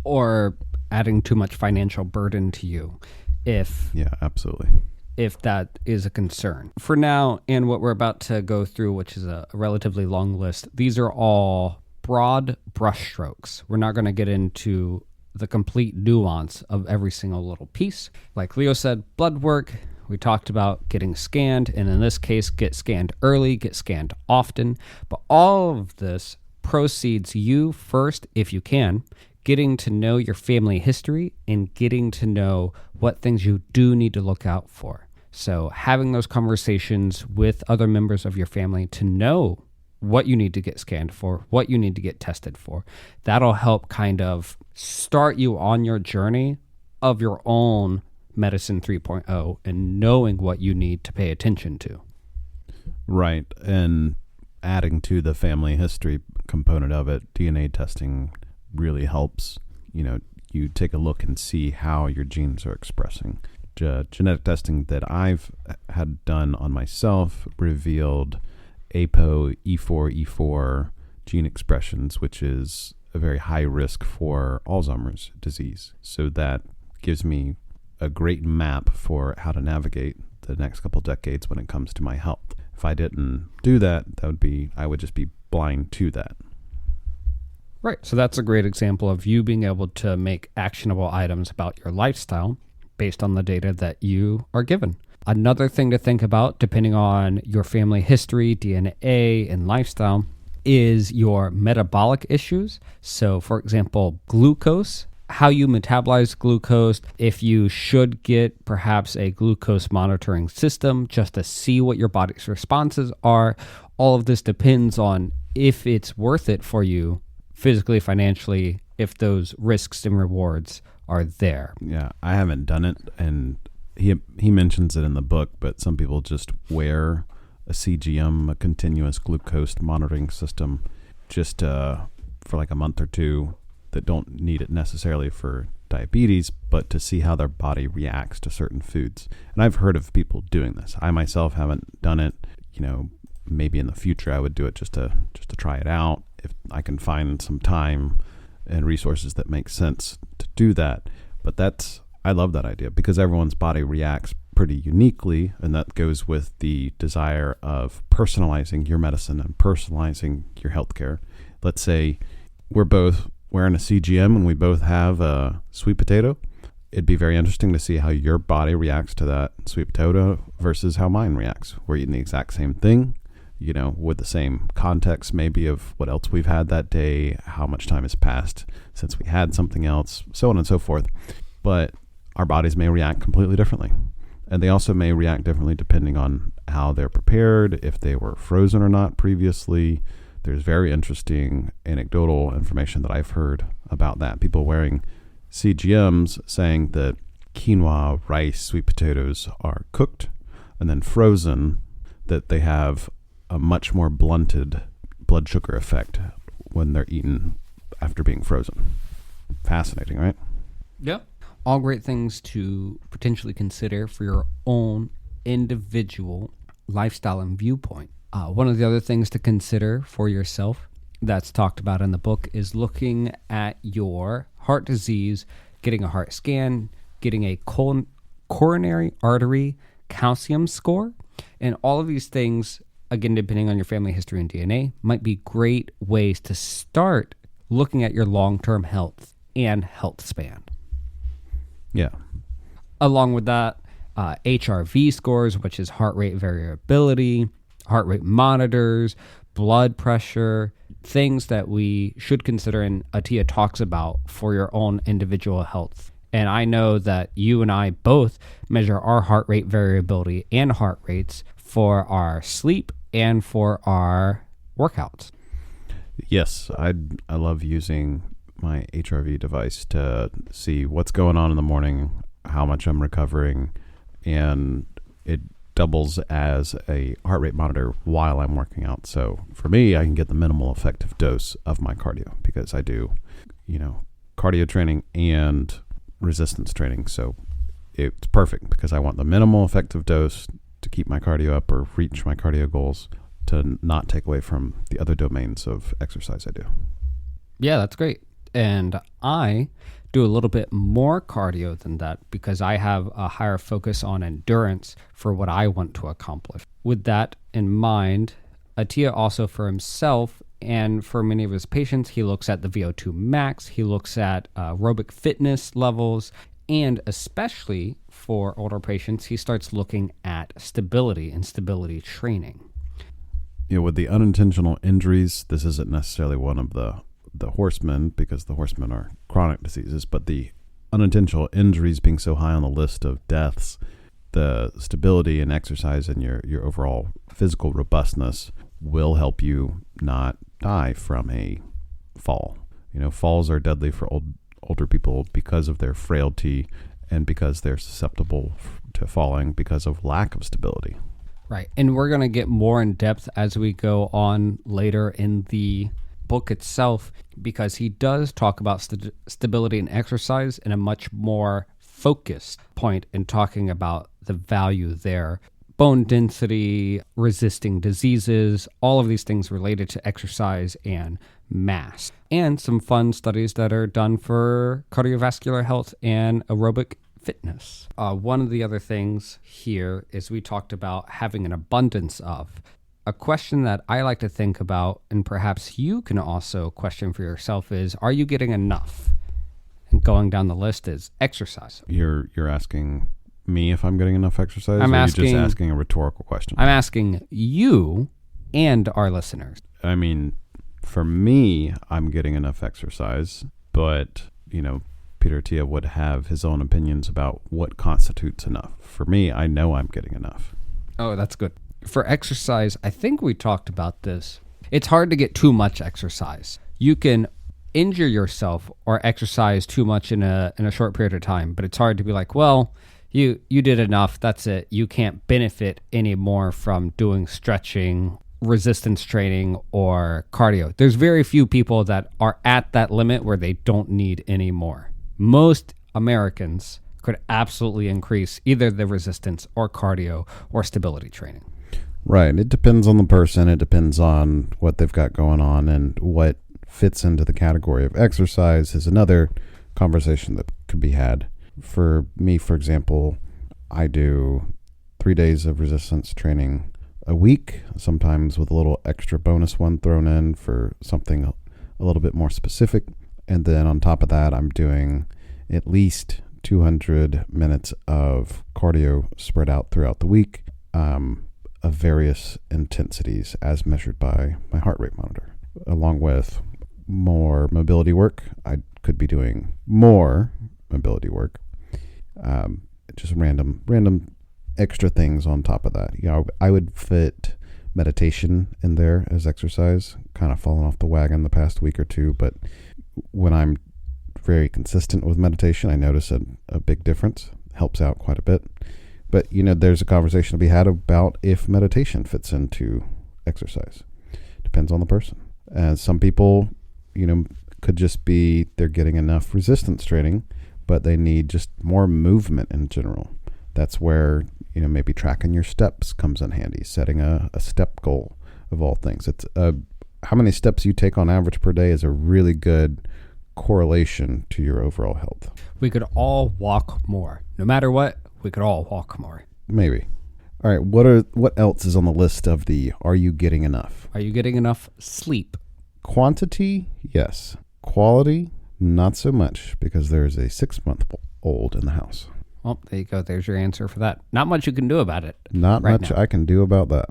Or adding too much financial burden to you Yeah, absolutely. If that is a concern. For now, and what we're about to go through, which is a relatively long list, these are all broad brushstrokes. We're not going to get into the complete nuance of every single little piece. Like Leo said, blood work, we talked about getting scanned, and in this case, get scanned early, get scanned often. But all of this proceeds you first, if you can, getting to know your family history and getting to know what things you do need to look out for. So having those conversations with other members of your family to know what you need to get scanned for, what you need to get tested for, that'll help kind of start you on your journey of your own Medicine 3.0 and knowing what you need to pay attention to. Right. And adding to the family history component of it, DNA testing really helps. You take a look and see how your genes are expressing. Genetic testing that I've had done on myself revealed ApoE4 gene expressions, which is a very high risk for Alzheimer's disease. So that gives me a great map for how to navigate the next couple decades when it comes to my health. If I didn't do that, I would just be blind to that. Right. So that's a great example of you being able to make actionable items about your lifestyle based on the data that you are given. Another thing to think about, depending on your family history, DNA, and lifestyle, is your metabolic issues. So, for example, glucose, how you metabolize glucose, if you should get perhaps a glucose monitoring system just to see what your body's responses are. All of this depends on if it's worth it for you physically, financially, if those risks and rewards are there. Yeah, I haven't done it, and he mentions it in the book, but some people just wear a CGM, a continuous glucose monitoring system, just for like a month or two, that don't need it necessarily for diabetes, but to see how their body reacts to certain foods. And I've heard of people doing this. I myself haven't done it. Maybe in the future I would do it just to try it out if I can find some time and resources that make sense to do that. But that's I love that idea because everyone's body reacts pretty uniquely, and that goes with the desire of personalizing your medicine and personalizing your healthcare. Let's say we're both wearing a CGM and we both have a sweet potato. It'd be very interesting to see how your body reacts to that sweet potato versus how mine reacts. We're eating the exact same thing, with the same context maybe of what else we've had that day, how much time has passed since we had something else, so on and so forth. But our bodies may react completely differently. And they also may react differently depending on how they're prepared, if they were frozen or not previously. There's very interesting anecdotal information that I've heard about that. People wearing CGMs saying that quinoa, rice, sweet potatoes are cooked and then frozen, that they have a much more blunted blood sugar effect when they're eaten after being frozen. Fascinating, right? Yep. All great things to potentially consider for your own individual lifestyle and viewpoint. One of the other things to consider for yourself that's talked about in the book is looking at your heart disease, getting a heart scan, getting a coronary artery calcium score. And all of these things, again, depending on your family history and DNA, might be great ways to start looking at your long-term health and health span. Yeah. Along with that, HRV scores, which is heart rate variability, heart rate monitors, blood pressure, things that we should consider and Attia talks about for your own individual health. And I know that you and I both measure our heart rate variability and heart rates for our sleep and for our workouts. Yes, I love using my HRV device to see what's going on in the morning, how much I'm recovering, and it doubles as a heart rate monitor while I'm working out. So for me, I can get the minimal effective dose of my cardio because I do, cardio training and resistance training. So it's perfect because I want the minimal effective dose to keep my cardio up or reach my cardio goals, to not take away from the other domains of exercise I do. Yeah, that's great. And I do a little bit more cardio than that because I have a higher focus on endurance for what I want to accomplish. With that in mind, Attia also for himself and for many of his patients, he looks at the VO2 max, he looks at aerobic fitness levels, and especially for older patients, he starts looking at stability and stability training. With the unintentional injuries, this isn't necessarily one of the horsemen because the horsemen are chronic diseases, but the unintentional injuries being so high on the list of deaths, the stability and exercise and your overall physical robustness will help you not die from a fall. Falls are deadly for older people because of their frailty and because they're susceptible to falling because of lack of stability. Right. And we're going to get more in depth as we go on later in the book itself, because he does talk about stability and exercise in a much more focused point in talking about the value there. Bone density, resisting diseases, all of these things related to exercise and mass. And some fun studies that are done for cardiovascular health and aerobic fitness. One of the other things here is we talked about having an abundance of. A question that I like to think about, and perhaps you can also question for yourself, is, are you getting enough? And going down the list is exercise. You're asking me if I'm getting enough exercise? I'm asking, you're just asking a rhetorical question? I'm asking you and our listeners. I mean, for me, I'm getting enough exercise, but, Peter Attia would have his own opinions about what constitutes enough. For me, I know I'm getting enough. Oh, that's good. For exercise, I think we talked about this. It's hard to get too much exercise. You can injure yourself or exercise too much in a short period of time, but it's hard to be like, well, you did enough, that's it. You can't benefit anymore from doing stretching, resistance training, or cardio. There's very few people that are at that limit where they don't need any more. Most Americans could absolutely increase either the resistance or cardio or stability training. Right. It depends on the person. It depends on what they've got going on, and what fits into the category of exercise is another conversation that could be had. For me, for example, I do 3 days of resistance training a week, sometimes with a little extra bonus one thrown in for something a little bit more specific. And then on top of that, I'm doing at least 200 minutes of cardio spread out throughout the week, of various intensities as measured by my heart rate monitor. Along with more mobility work, I could be doing more mobility work. Just random extra things on top of that. I would fit meditation in there as exercise, kind of fallen off the wagon the past week or two, but when I'm very consistent with meditation, I notice a big difference. Helps out quite a bit. But, there's a conversation to be had about if meditation fits into exercise. Depends on the person. And some people, could just be they're getting enough resistance training, but they need just more movement in general. That's where, maybe tracking your steps comes in handy, setting a step goal of all things. It's how many steps you take on average per day is a really good correlation to your overall health. We could all walk more. No matter what, we could all walk more. Maybe. All right, what else is on the list of the are you getting enough? Are you getting enough sleep? Quantity, yes. Quality, not so much, because there's a 6-month-old in the house. Well, there you go. There's your answer for that. Not much you can do about it. Not much I can do about that.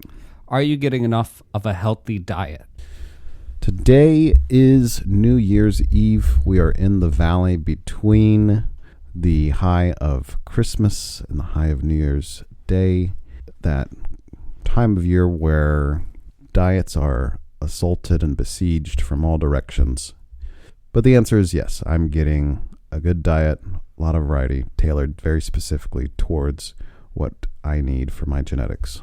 Are you getting enough of a healthy diet? Today is New Year's Eve. We are in the valley between the high of Christmas and the high of New Year's Day. That time of year where diets are assaulted and besieged from all directions. But the answer is yes. I'm getting a good diet, a lot of variety, tailored very specifically towards what I need for my genetics.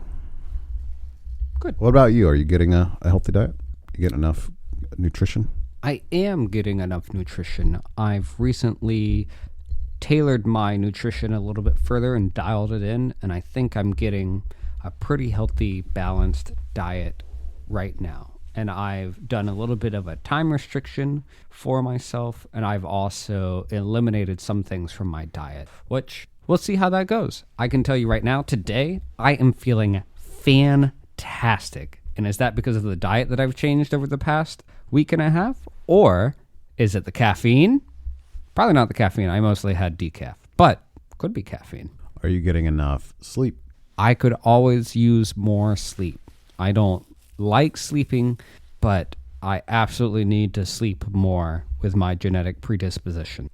Good. What about you? Are you getting a healthy diet? You getting enough nutrition? I am getting enough nutrition. I've recently tailored my nutrition a little bit further and dialed it in, and I think I'm getting a pretty healthy, balanced diet right now. And I've done a little bit of a time restriction for myself, and I've also eliminated some things from my diet, which we'll see how that goes. I can tell you right now, today, I am feeling fantastic. And is that because of the diet that I've changed over the past week and a half? Or is it the caffeine? Probably not the caffeine. I mostly had decaf, but could be caffeine. Are you getting enough sleep? I could always use more sleep. I don't like sleeping, but I absolutely need to sleep more with my genetic predisposition.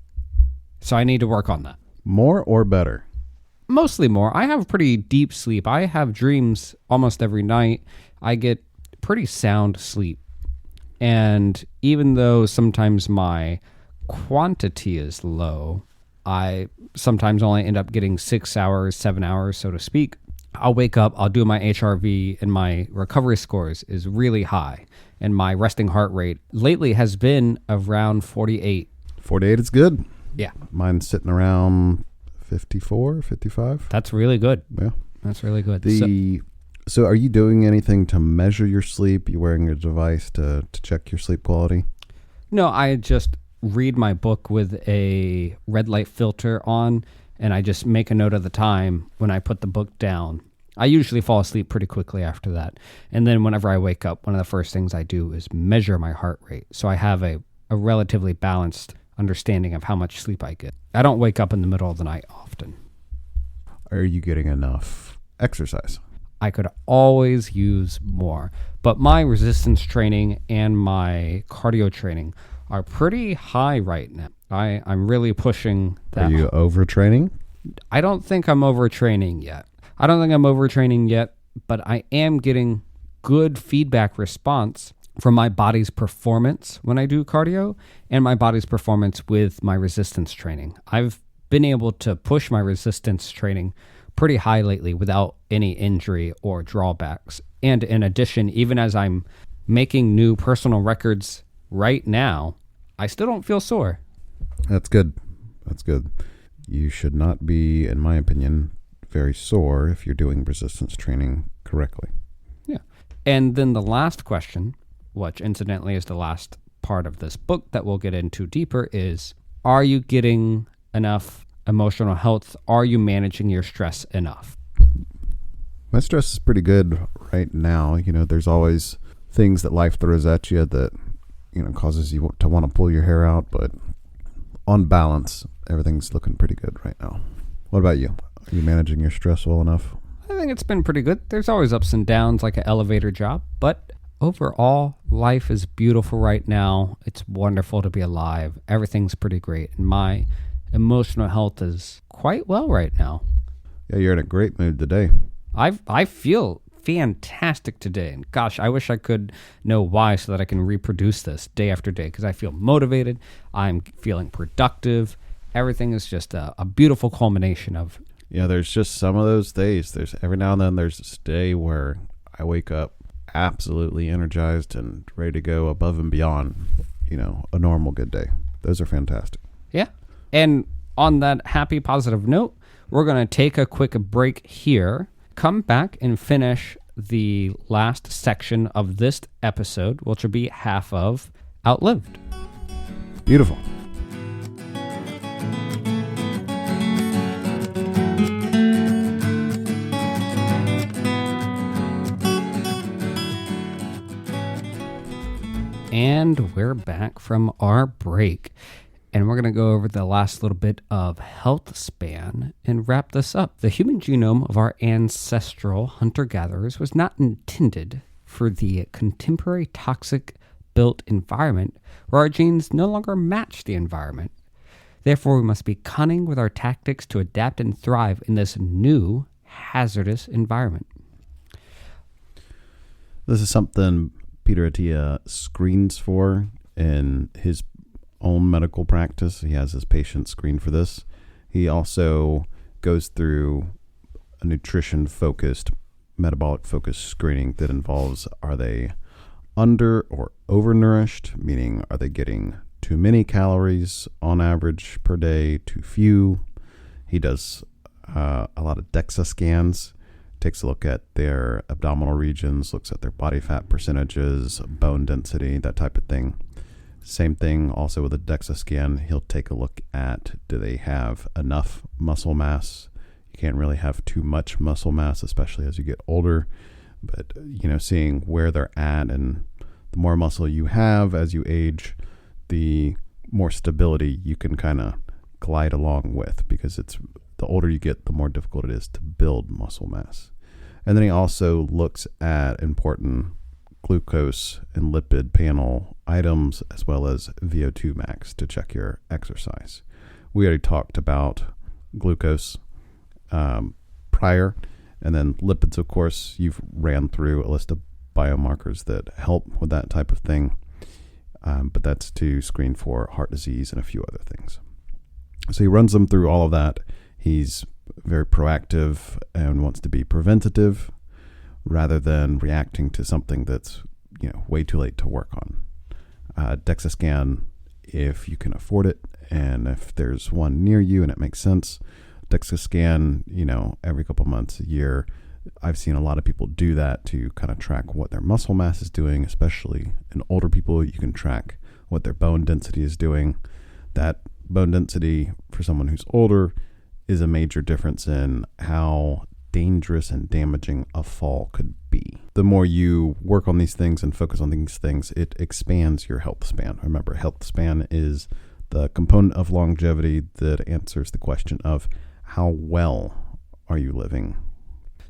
So I need to work on that. More or better? Mostly more. I have pretty deep sleep. I have dreams almost every night. I get pretty sound sleep. And even though sometimes my quantity is low, I sometimes only end up getting 6 hours, 7 hours, so to speak. I'll wake up, I'll do my HRV, and my recovery scores is really high. And my resting heart rate lately has been around 48. 48 is good. Yeah. Mine's sitting around 54, 55. That's really good. Yeah. That's really good. So are you doing anything to measure your sleep? You wearing a device to check your sleep quality? No, I just read my book with a red light filter on, and I just make a note of the time when I put the book down. I usually fall asleep pretty quickly after that. And then whenever I wake up, one of the first things I do is measure my heart rate. So I have a relatively balanced understanding of how much sleep I get. I don't wake up in the middle of the night often. Are you getting enough exercise? I could always use more. But my resistance training and my cardio training are pretty high right now. I'm really pushing that. Are you overtraining? I don't think I'm overtraining yet. But I am getting good feedback response from my body's performance when I do cardio and my body's performance with my resistance training. I've been able to push my resistance training pretty high lately without any injury or drawbacks. And in addition, even as I'm making new personal records right now, I still don't feel sore. That's good. You should not be, in my opinion, very sore if you're doing resistance training correctly. Yeah. And then the last question, which incidentally is the last part of this book that we'll get into deeper, is, are you getting enough emotional health. Are you managing your stress enough? My stress is pretty good right now. There's always things that life throws at you that, causes you to want to pull your hair out. But on balance, everything's looking pretty good right now. What about you? Are you managing your stress well enough? I think it's been pretty good. There's always ups and downs like an elevator job, but overall, life is beautiful right now. It's wonderful to be alive. Everything's pretty great. And my emotional health is quite well right now. Yeah, you're in a great mood today. I feel fantastic today. And gosh, I wish I could know why so that I can reproduce this day after day, because I feel motivated. I'm feeling productive. Everything is just a beautiful culmination of... Yeah, there's just some of those days. There's every now and then there's this day where I wake up absolutely energized and ready to go above and beyond, a normal good day. Those are fantastic. Yeah. And on that happy, positive note, we're going to take a quick break here, come back and finish the last section of this episode, which will be half of Outlived. Beautiful. And we're back from our break. And we're going to go over the last little bit of health span and wrap this up. The human genome of our ancestral hunter-gatherers was not intended for the contemporary toxic-built environment where our genes no longer match the environment. Therefore, we must be cunning with our tactics to adapt and thrive in this new, hazardous environment. This is something Peter Attia screens for in his own medical practice. He has his patients screen for this. He also goes through a nutrition-focused, metabolic-focused screening that involves, are they under or overnourished, meaning are they getting too many calories on average per day, too few. He does a lot of DEXA scans, takes a look at their abdominal regions, looks at their body fat percentages, bone density, that type of thing. Same thing also with a DEXA scan. He'll take a look at, do they have enough muscle mass? You can't really have too much muscle mass, especially as you get older. But, seeing where they're at, and the more muscle you have as you age, the more stability you can kind of glide along with, because the older you get, the more difficult it is to build muscle mass. And then he also looks at important glucose and lipid panel items, as well as VO2 max to check your exercise. We already talked about glucose prior, and then lipids, of course, you've ran through a list of biomarkers that help with that type of thing. But that's to screen for heart disease and a few other things. So he runs them through all of that. He's very proactive and wants to be preventative rather than reacting to something that's way too late to work on. DEXA scan, if you can afford it, and if there's one near you and it makes sense. DEXA scan, every couple months, a year. I've seen a lot of people do that to kind of track what their muscle mass is doing, especially in older people. You can track what their bone density is doing. That bone density for someone who's older is a major difference in how dangerous and damaging a fall could be. The more you work on these things and focus on these things, it expands your health span. Remember, health span is the component of longevity that answers the question of how well are you living.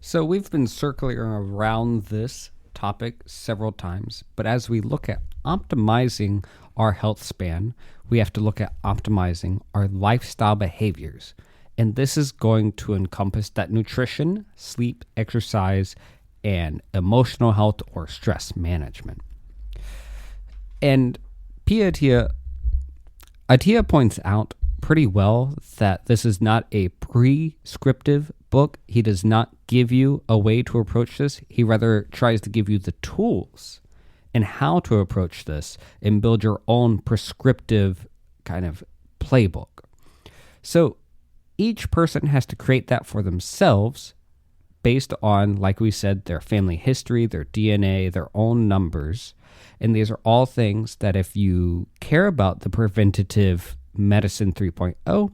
So we've been circling around this topic several times, but as we look at optimizing our health span, we have to look at optimizing our lifestyle behaviors. And this is going to encompass that nutrition, sleep, exercise, and emotional health or stress management. And Attia points out pretty well that this is not a prescriptive book. He does not give you a way to approach this. He rather tries to give you the tools and how to approach this and build your own prescriptive kind of playbook. So each person has to create that for themselves based on, like we said, their family history, their DNA, their own numbers. And these are all things that if you care about the preventative medicine 3.0,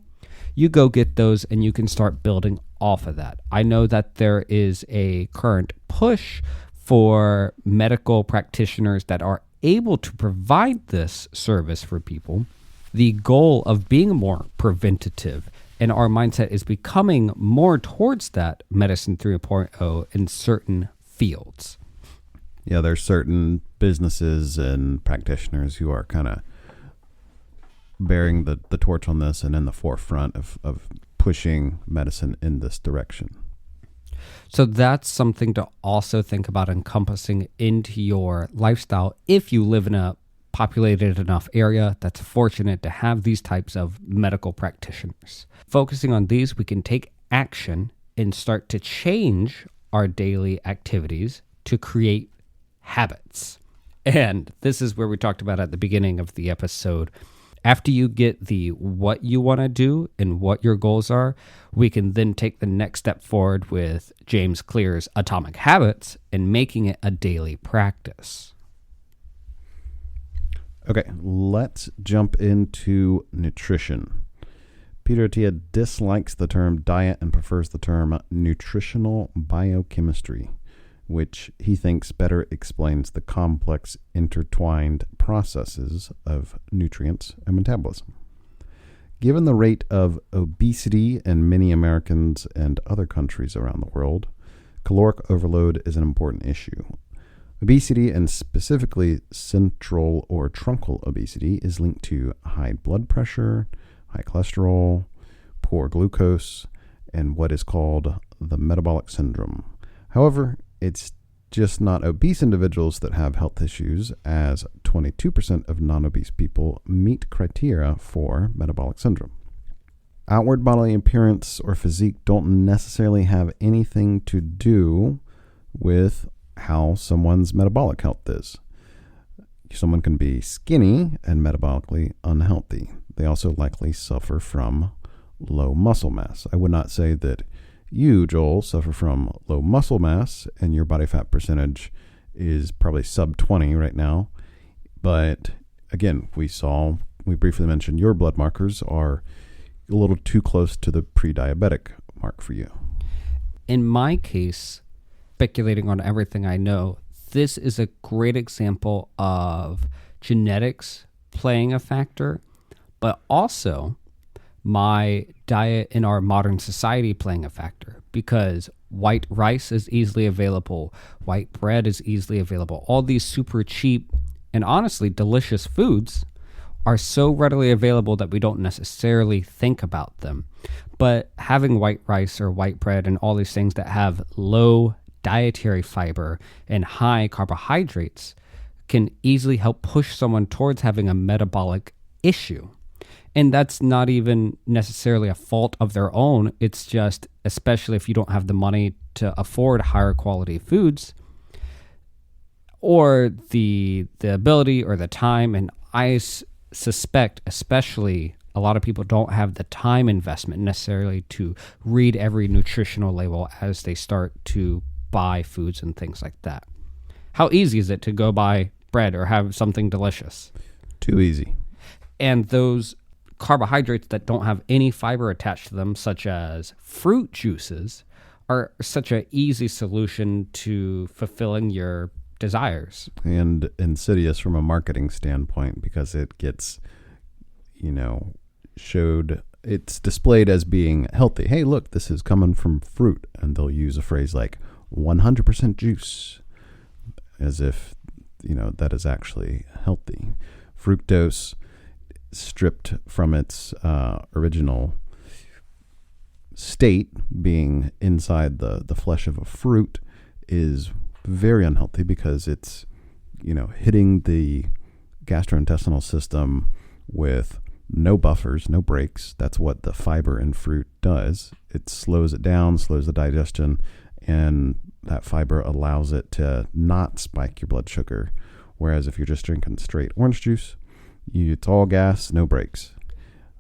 you go get those and you can start building off of that. I know that there is a current push for medical practitioners that are able to provide this service for people. The goal of being more preventative, and our mindset is becoming more towards that medicine 3.0 in certain fields. Yeah, there's certain businesses and practitioners who are kind of bearing the torch on this and in the forefront of pushing medicine in this direction. So that's something to also think about encompassing into your lifestyle if you live in a populated enough area that's fortunate to have these types of medical practitioners. Focusing on these, we can take action and start to change our daily activities to create habits. And this is where we talked about at the beginning of the episode. After you get the what you want to do and what your goals are, we can then take the next step forward with James Clear's Atomic Habits and making it a daily practice. Okay, let's jump into nutrition. Peter Attia dislikes the term diet and prefers the term nutritional biochemistry, which he thinks better explains the complex intertwined processes of nutrients and metabolism. Given the rate of obesity in many Americans and other countries around the world, caloric overload is an important issue. Obesity, and specifically central or truncal obesity, is linked to high blood pressure, high cholesterol, poor glucose, and what is called the metabolic syndrome. However, it's just not obese individuals that have health issues, as 22% of non-obese people meet criteria for metabolic syndrome. Outward bodily appearance or physique don't necessarily have anything to do with how someone's metabolic health is. Someone can be skinny and metabolically unhealthy. They also likely suffer from low muscle mass. I would not say that you, Joel, suffer from low muscle mass and your body fat percentage is probably sub 20 right now. But again, we briefly mentioned your blood markers are a little too close to the pre-diabetic mark for you. In my case, speculating on everything I know, this is a great example of genetics playing a factor, but also my diet in our modern society playing a factor, because white rice is easily available, white bread is easily available. All these super cheap and honestly delicious foods are so readily available that we don't necessarily think about them. But having white rice or white bread and all these things that have low dietary fiber and high carbohydrates can easily help push someone towards having a metabolic issue. And that's not even necessarily a fault of their own. It's just, especially if you don't have the money to afford higher quality foods or the ability or the time. And I suspect, especially, a lot of people don't have the time investment necessarily to read every nutritional label as they start to buy foods and things like that. How easy is it to go buy bread or have something delicious? Too easy. And those carbohydrates that don't have any fiber attached to them, such as fruit juices, are such an easy solution to fulfilling your desires. And insidious from a marketing standpoint, because it gets, it's displayed as being healthy. Hey, look, this is coming from fruit. And they'll use a phrase like 100% juice, as if, that is actually healthy. Fructose, stripped from its original state, being inside the flesh of a fruit, is very unhealthy because it's, hitting the gastrointestinal system with no buffers, no breaks. That's what the fiber in fruit does. It slows it down, slows the digestion, and that fiber allows it to not spike your blood sugar. Whereas if you're just drinking straight orange juice, it's all gas, no breaks,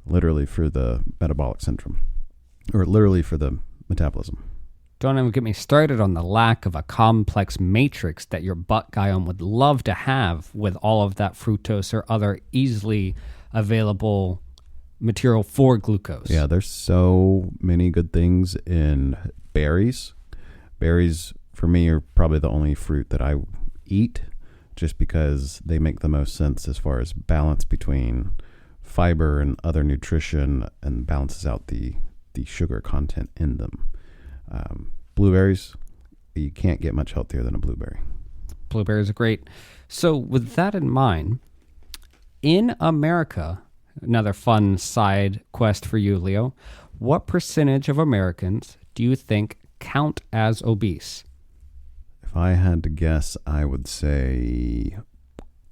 literally for the metabolic syndrome, or literally for the metabolism. Don't even get me started on the lack of a complex matrix that your butt guyon would love to have with all of that fructose or other easily available material for glucose. Yeah, there's so many good things in berries. Berries, for me, are probably the only fruit that I eat just because they make the most sense as far as balance between fiber and other nutrition and balances out the sugar content in them. Blueberries, you can't get much healthier than a blueberry. Blueberries are great. So with that in mind, in America, another fun side quest for you, Leo, what percentage of Americans do you think count as obese? If I had to guess, I would say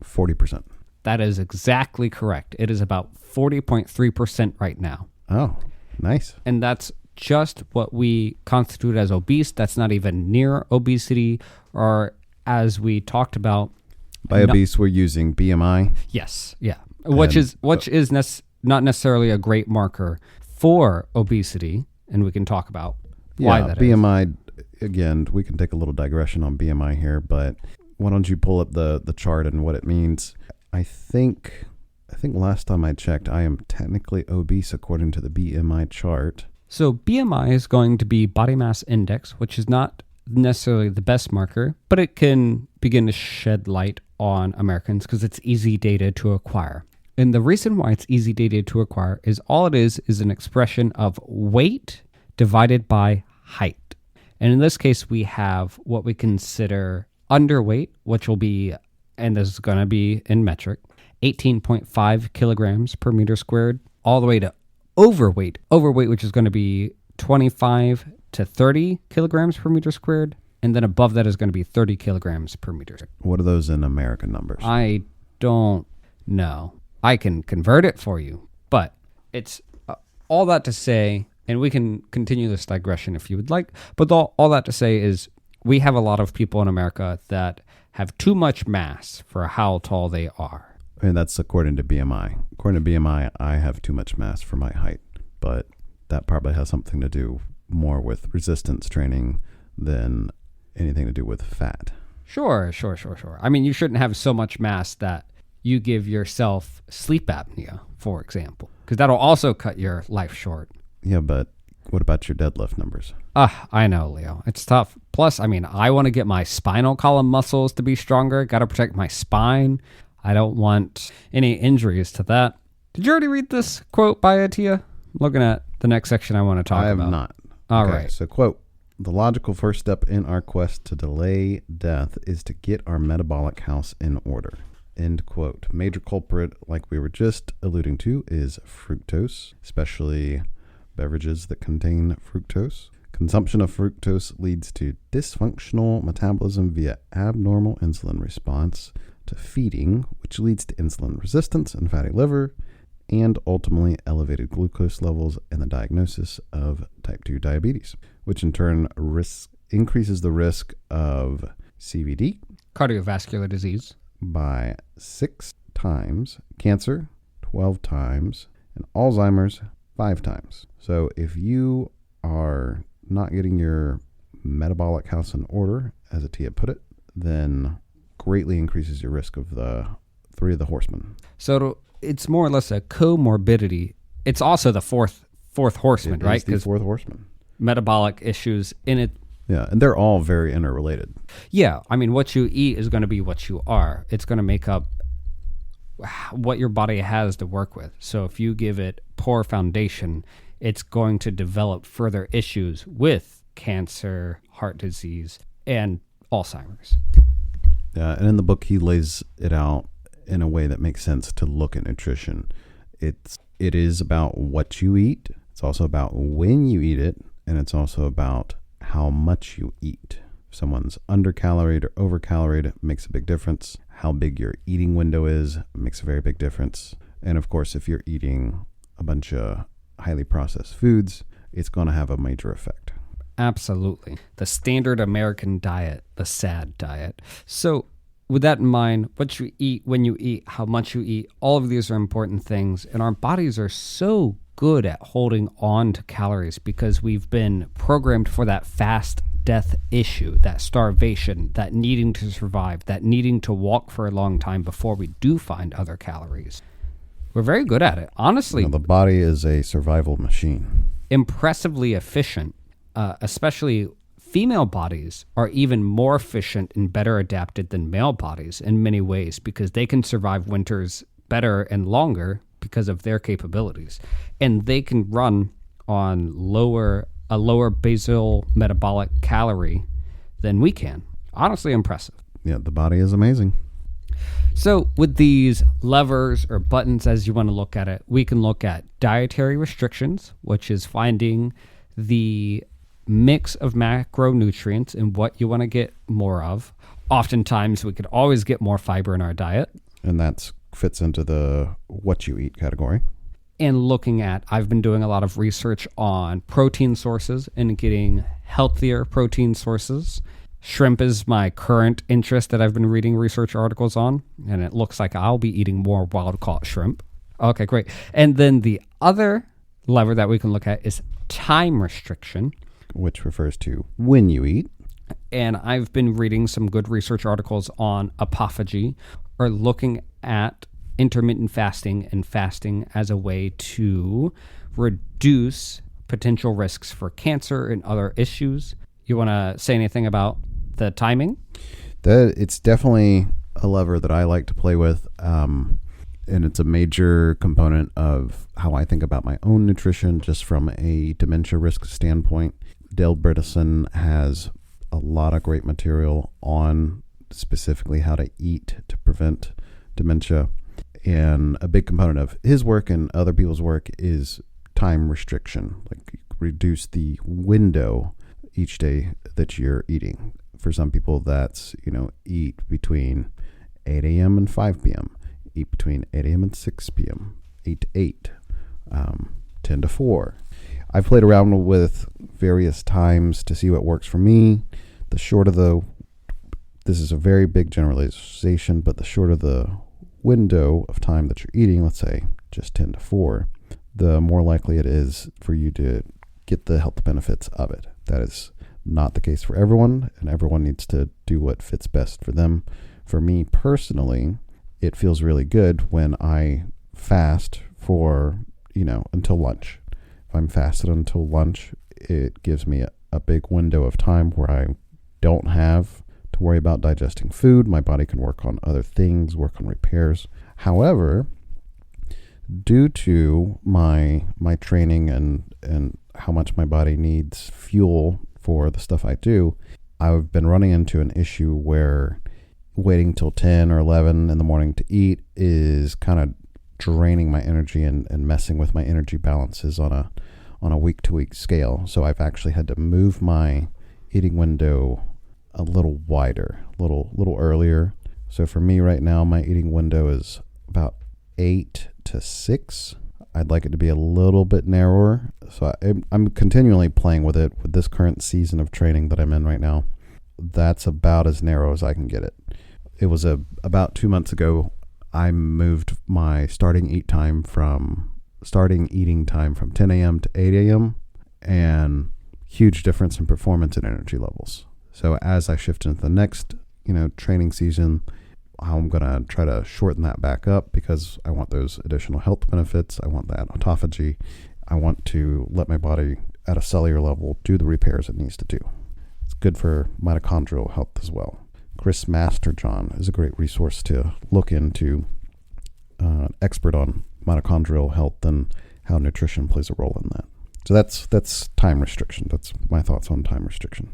40%. That is exactly correct. It is about 40.3% right now. Oh, nice. And that's just what we constitute as obese. That's not even near obesity, or as we talked about. By obese, we're using BMI. Yes, yeah. Which is not necessarily a great marker for obesity, and we can talk about why that BMI, again, we can take a little digression on BMI here, but why don't you pull up the chart and what it means? I think last time I checked, I am technically obese according to the BMI chart. So BMI is going to be body mass index, which is not necessarily the best marker, but it can begin to shed light on Americans because it's easy data to acquire. And the reason why it's easy data to acquire is all it is an expression of weight divided by height. And in this case, we have what we consider underweight, which will be, and this is going to be in metric, 18.5 kilograms per meter squared, all the way to overweight, which is going to be 25 to 30 kilograms per meter squared. And then above that is going to be 30 kilograms per meter. What are those in American numbers? I don't know. I can convert it for you, but it's all that to say, and we can continue this digression if you would like, but all that to say is we have a lot of people in America that have too much mass for how tall they are. And that's according to BMI. According to BMI, I have too much mass for my height, but that probably has something to do more with resistance training than anything to do with fat. Sure. I mean, you shouldn't have so much mass that you give yourself sleep apnea, for example, because that'll also cut your life short. Yeah, but what about your deadlift numbers? I know, Leo. It's tough. Plus, I mean, I want to get my spinal column muscles to be stronger. Got to protect my spine. I don't want any injuries to that. Did you already read this quote by Attia? Looking at the next section I want to talk about. I have not. All right. So, quote, "The logical first step in our quest to delay death is to get our metabolic house in order." End quote. Major culprit, like we were just alluding to, is fructose, especially beverages that contain fructose. Consumption of fructose leads to dysfunctional metabolism via abnormal insulin response to feeding, which leads to insulin resistance and fatty liver, and ultimately elevated glucose levels and the diagnosis of type 2 diabetes, which in turn increases the risk of CVD, cardiovascular disease, by 6 times, cancer 12 times, and Alzheimer's 5 times. So if you are not getting your metabolic house in order, as Attia put it, then greatly increases your risk of the 3 of the horsemen. So it's more or less a comorbidity. It's also the fourth horseman, right? It's the 4th horseman. Metabolic issues in it. Yeah, and they're all very interrelated. Yeah, I mean, what you eat is going to be what you are. It's going to make up what your body has to work with. So if you give it poor foundation, it's going to develop further issues with cancer, heart disease, and Alzheimer's. Yeah, and in the book, he lays it out in a way that makes sense to look at nutrition. It is about what you eat. It's also about when you eat it, and it's also about how much you eat. If someone's undercaloried or overcaloried, it makes a big difference. How big your eating window is makes a very big difference. And of course, if you're eating a bunch of highly processed foods, it's going to have a major effect. Absolutely. The standard American diet, the SAD diet. So with that in mind, what you eat, when you eat, how much you eat, all of these are important things. And our bodies are so good at holding on to calories because we've been programmed for that fast death issue, that starvation, that needing to survive, that needing to walk for a long time before we do find other calories. We're very good at it. Honestly, the body is a survival machine. Impressively efficient, especially female bodies are even more efficient and better adapted than male bodies in many ways because they can survive winters better and longer because of their capabilities. And they can run on a lower basal metabolic calorie than we can. Honestly impressive. Yeah, the body is amazing. So with these levers or buttons, as you want to look at it, we can look at dietary restrictions, which is finding the mix of macronutrients and what you want to get more of. Oftentimes, we could always get more fiber in our diet. And that fits into the what you eat category. And looking at, I've been doing a lot of research on protein sources and getting healthier protein sources. Shrimp is my current interest that I've been reading research articles on, and it looks like I'll be eating more wild-caught shrimp. Okay, great. And then the other lever that we can look at is time restriction, which refers to when you eat. And I've been reading some good research articles on autophagy, or looking at intermittent fasting and fasting as a way to reduce potential risks for cancer and other issues. You want to say anything about the timing? It's definitely a lever that I like to play with, and it's a major component of how I think about my own nutrition, just from a dementia risk standpoint. Dale Bredesen has a lot of great material on specifically how to eat to prevent dementia. And a big component of his work and other people's work is time restriction, like reduce the window each day that you're eating. For some people, that's, eat between 8 a.m. and 5 p.m., eat between 8 a.m. and 6 p.m., 8 to 8, 10 to 4. I've played around with various times to see what works for me. The shorter this is a very big generalization, but the shorter the window of time that you're eating, let's say just 10 to 4, the more likely it is for you to get the health benefits of it. That is not the case for everyone, and everyone needs to do what fits best for them. For me personally, it feels really good when I fast for, until lunch. If I'm fasted until lunch, it gives me a big window of time where I don't have to worry about digesting food. My body can work on other things, work on repairs. However, due to my training and how much my body needs fuel for the stuff I do, I've been running into an issue where waiting till 10 or 11 in the morning to eat is kind of draining my energy and messing with my energy balances on a week-to-week scale. So I've actually had to move my eating window a little wider, a little earlier. So for me right now, my eating window is about 8 to 6. I'd like it to be a little bit narrower. So I'm continually playing with it with this current season of training that I'm in right now. That's about as narrow as I can get it. It was about 2 months ago, I moved my starting eating time from 10 a.m. to 8 a.m. and huge difference in performance and energy levels. So as I shift into the next, training season, I'm going to try to shorten that back up because I want those additional health benefits. I want that autophagy. I want to let my body at a cellular level do the repairs it needs to do. It's good for mitochondrial health as well. Chris Masterjohn is a great resource to look into, expert on mitochondrial health and how nutrition plays a role in that. So that's time restriction. That's my thoughts on time restriction.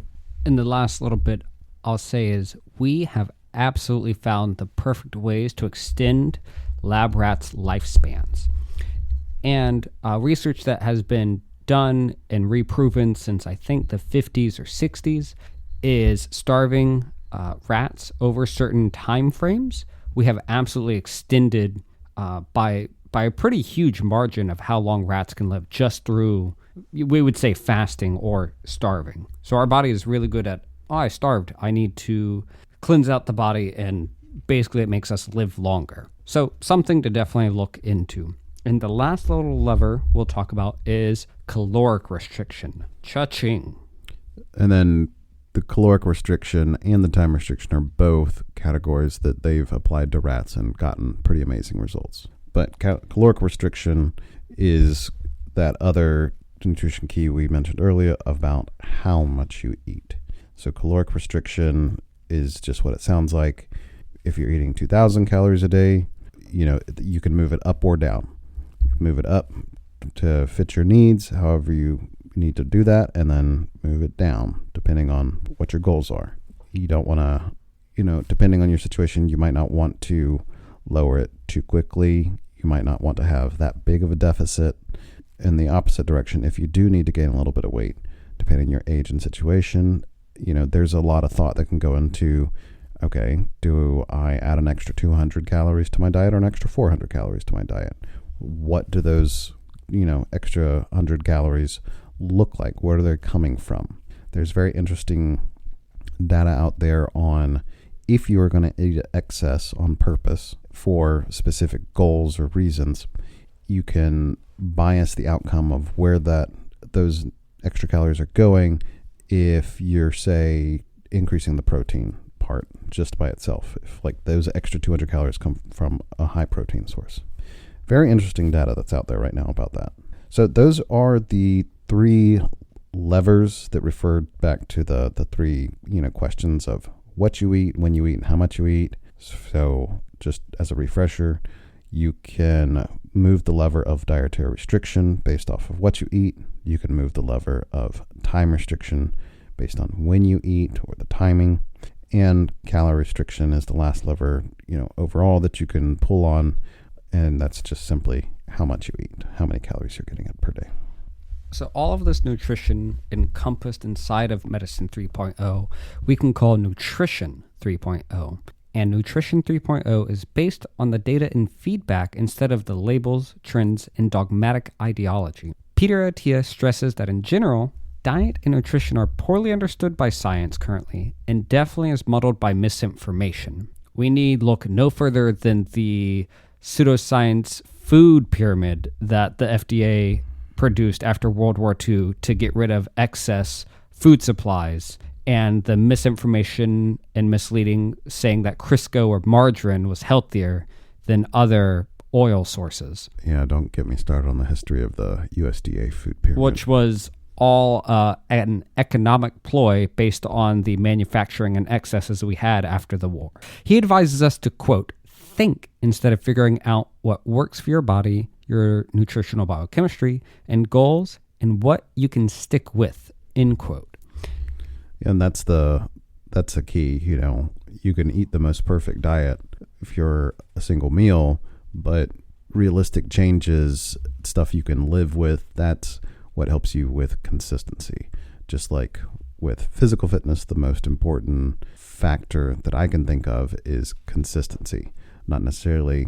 And the last little bit I'll say is we have absolutely found the perfect ways to extend lab rats' lifespans. And research that has been done and reproven since I think the 50s or 60s is starving rats over certain time frames. We have absolutely extended by a pretty huge margin of how long rats can live just through, we would say, fasting or starving. So our body is really good at, I starved, I need to cleanse out the body, and basically it makes us live longer. So something to definitely look into. And the last little lever we'll talk about is caloric restriction. Cha-ching. And then the caloric restriction and the time restriction are both categories that they've applied to rats and gotten pretty amazing results. But caloric restriction is that other nutrition key we mentioned earlier about how much you eat. So caloric restriction is just what it sounds like. If you're eating 2,000 calories a day, you can move it up or down. You can move it up to fit your needs, however you need to do that, and then move it down depending on what your goals are. You don't want to, depending on your situation, you might not want to lower it too quickly. You might not want to have that big of a deficit. In the opposite direction, if you do need to gain a little bit of weight, depending on your age and situation, there's a lot of thought that can go into, okay, do I add an extra 200 calories to my diet or an extra 400 calories to my diet? What do those, extra 100 calories look like? Where are they coming from? There's very interesting data out there on if you are going to eat excess on purpose for specific goals or reasons, you can bias the outcome of where those extra calories are going if you're, say, increasing the protein part just by itself. If like those extra 200 calories come from a high protein source. Very interesting data that's out there right now about that. So those are the three levers that referred back to the three questions of what you eat, when you eat, and how much you eat. So just as a refresher, you can move the lever of dietary restriction based off of what you eat. You can move the lever of time restriction based on when you eat or the timing. And calorie restriction is the last lever, overall that you can pull on. And that's just simply how much you eat, how many calories you're getting in per day. So all of this nutrition encompassed inside of Medicine 3.0, we can call Nutrition 3.0. And Nutrition 3.0 is based on the data and feedback instead of the labels, trends, and dogmatic ideology. Peter Attia stresses that in general, diet and nutrition are poorly understood by science currently, and definitely is muddled by misinformation. We need look no further than the pseudoscience food pyramid that the FDA produced after World War II to get rid of excess food supplies, and the misinformation and misleading saying that Crisco or margarine was healthier than other oil sources. Yeah, don't get me started on the history of the USDA food pyramid. Which was all an economic ploy based on the manufacturing and excesses we had after the war. He advises us to, quote, think instead of figuring out what works for your body, your nutritional biochemistry, and goals, and what you can stick with, end quote. And that's the key. You can eat the most perfect diet if you're a single meal, but realistic changes, stuff you can live with, that's what helps you with consistency. Just like with physical fitness, the most important factor that I can think of is consistency. Not necessarily,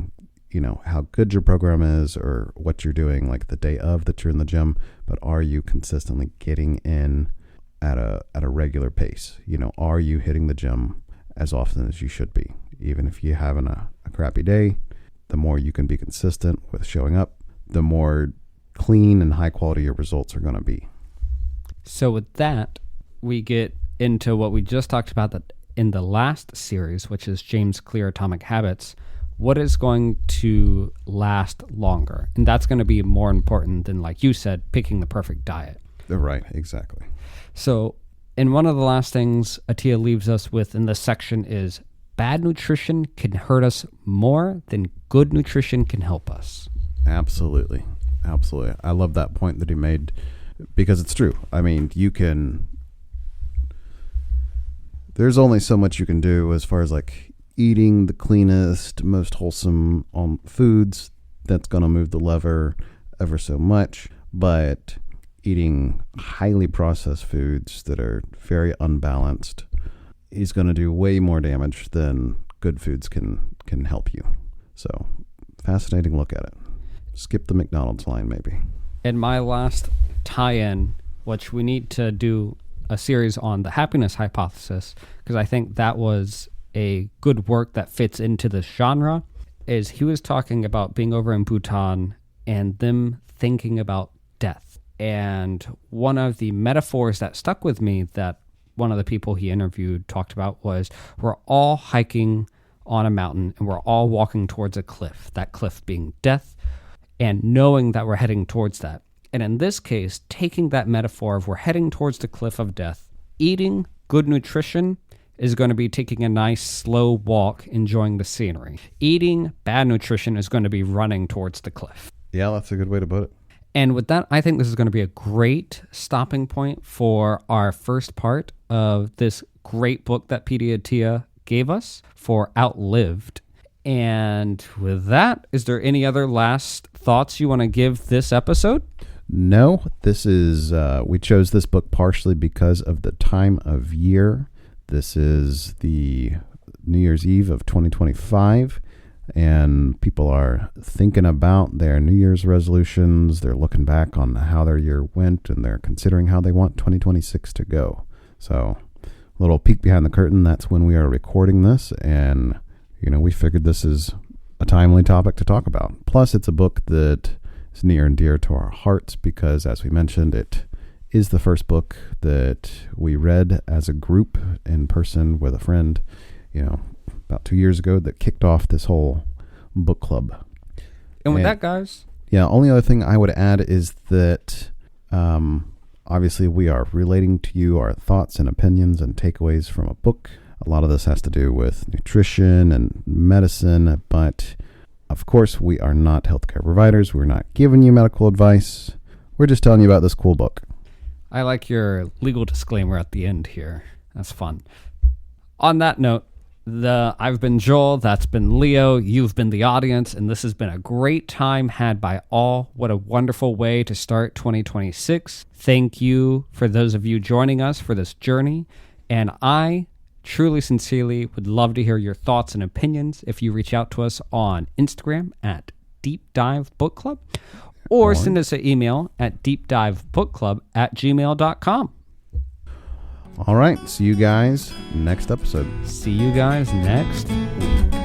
how good your program is or what you're doing like the day of that you're in the gym, but are you consistently getting in at a regular pace? Are you hitting the gym as often as you should be? Even if you're having a crappy day, the more you can be consistent with showing up, the more clean and high quality your results are going to be. So with that, we get into what we just talked about that in the last series, which is James Clear Atomic Habits. What is going to last longer? And that's going to be more important than, like you said, picking the perfect diet. Right, exactly. So, and one of the last things Attia leaves us with in this section is bad nutrition can hurt us more than good nutrition can help us. Absolutely. Absolutely. I love that point that he made because it's true. I mean, there's only so much you can do as far as like eating the cleanest, most wholesome foods. That's going to move the lever ever so much. But eating highly processed foods that are very unbalanced is going to do way more damage than good foods can help you. So, fascinating look at it. Skip the McDonald's line, maybe. And my last tie-in, which we need to do a series on the happiness hypothesis, because I think that was a good work that fits into this genre, is he was talking about being over in Bhutan and them thinking about death. And one of the metaphors that stuck with me that one of the people he interviewed talked about was we're all hiking on a mountain, and we're all walking towards a cliff, that cliff being death, and knowing that we're heading towards that. And in this case, taking that metaphor of we're heading towards the cliff of death, eating good nutrition is going to be taking a nice slow walk, enjoying the scenery. Eating bad nutrition is going to be running towards the cliff. Yeah, that's a good way to put it. And with that, I think this is going to be a great stopping point for our first part of this great book that Attia gave us for Outlived. And with that, is there any other last thoughts you want to give this episode? No, this is, we chose this book partially because of the time of year. This is the New Year's Eve of 2025, and people are thinking about their New Year's resolutions. They're looking back on how their year went, and they're considering how they want 2026 to go. So, a little peek behind the curtain, that's when we are recording this, and, we figured this is a timely topic to talk about. Plus, it's a book that is near and dear to our hearts because, as we mentioned, it is the first book that we read as a group in person with a friend, about 2 years ago that kicked off this whole book club. And with that, guys. Yeah, only other thing I would add is that obviously we are relating to you our thoughts and opinions and takeaways from a book. A lot of this has to do with nutrition and medicine, but of course we are not healthcare providers. We're not giving you medical advice. We're just telling you about this cool book. I like your legal disclaimer at the end here. That's fun. On that note, I've been Joel, that's been Leo, you've been the audience, and this has been a great time had by all. What a wonderful way to start 2026. Thank you for those of you joining us for this journey, and I truly, sincerely would love to hear your thoughts and opinions if you reach out to us on Instagram at Deep Dive Book Club, or send us an email at deepdivebookclub@gmail.com. All right. See you guys next episode. See you guys next week.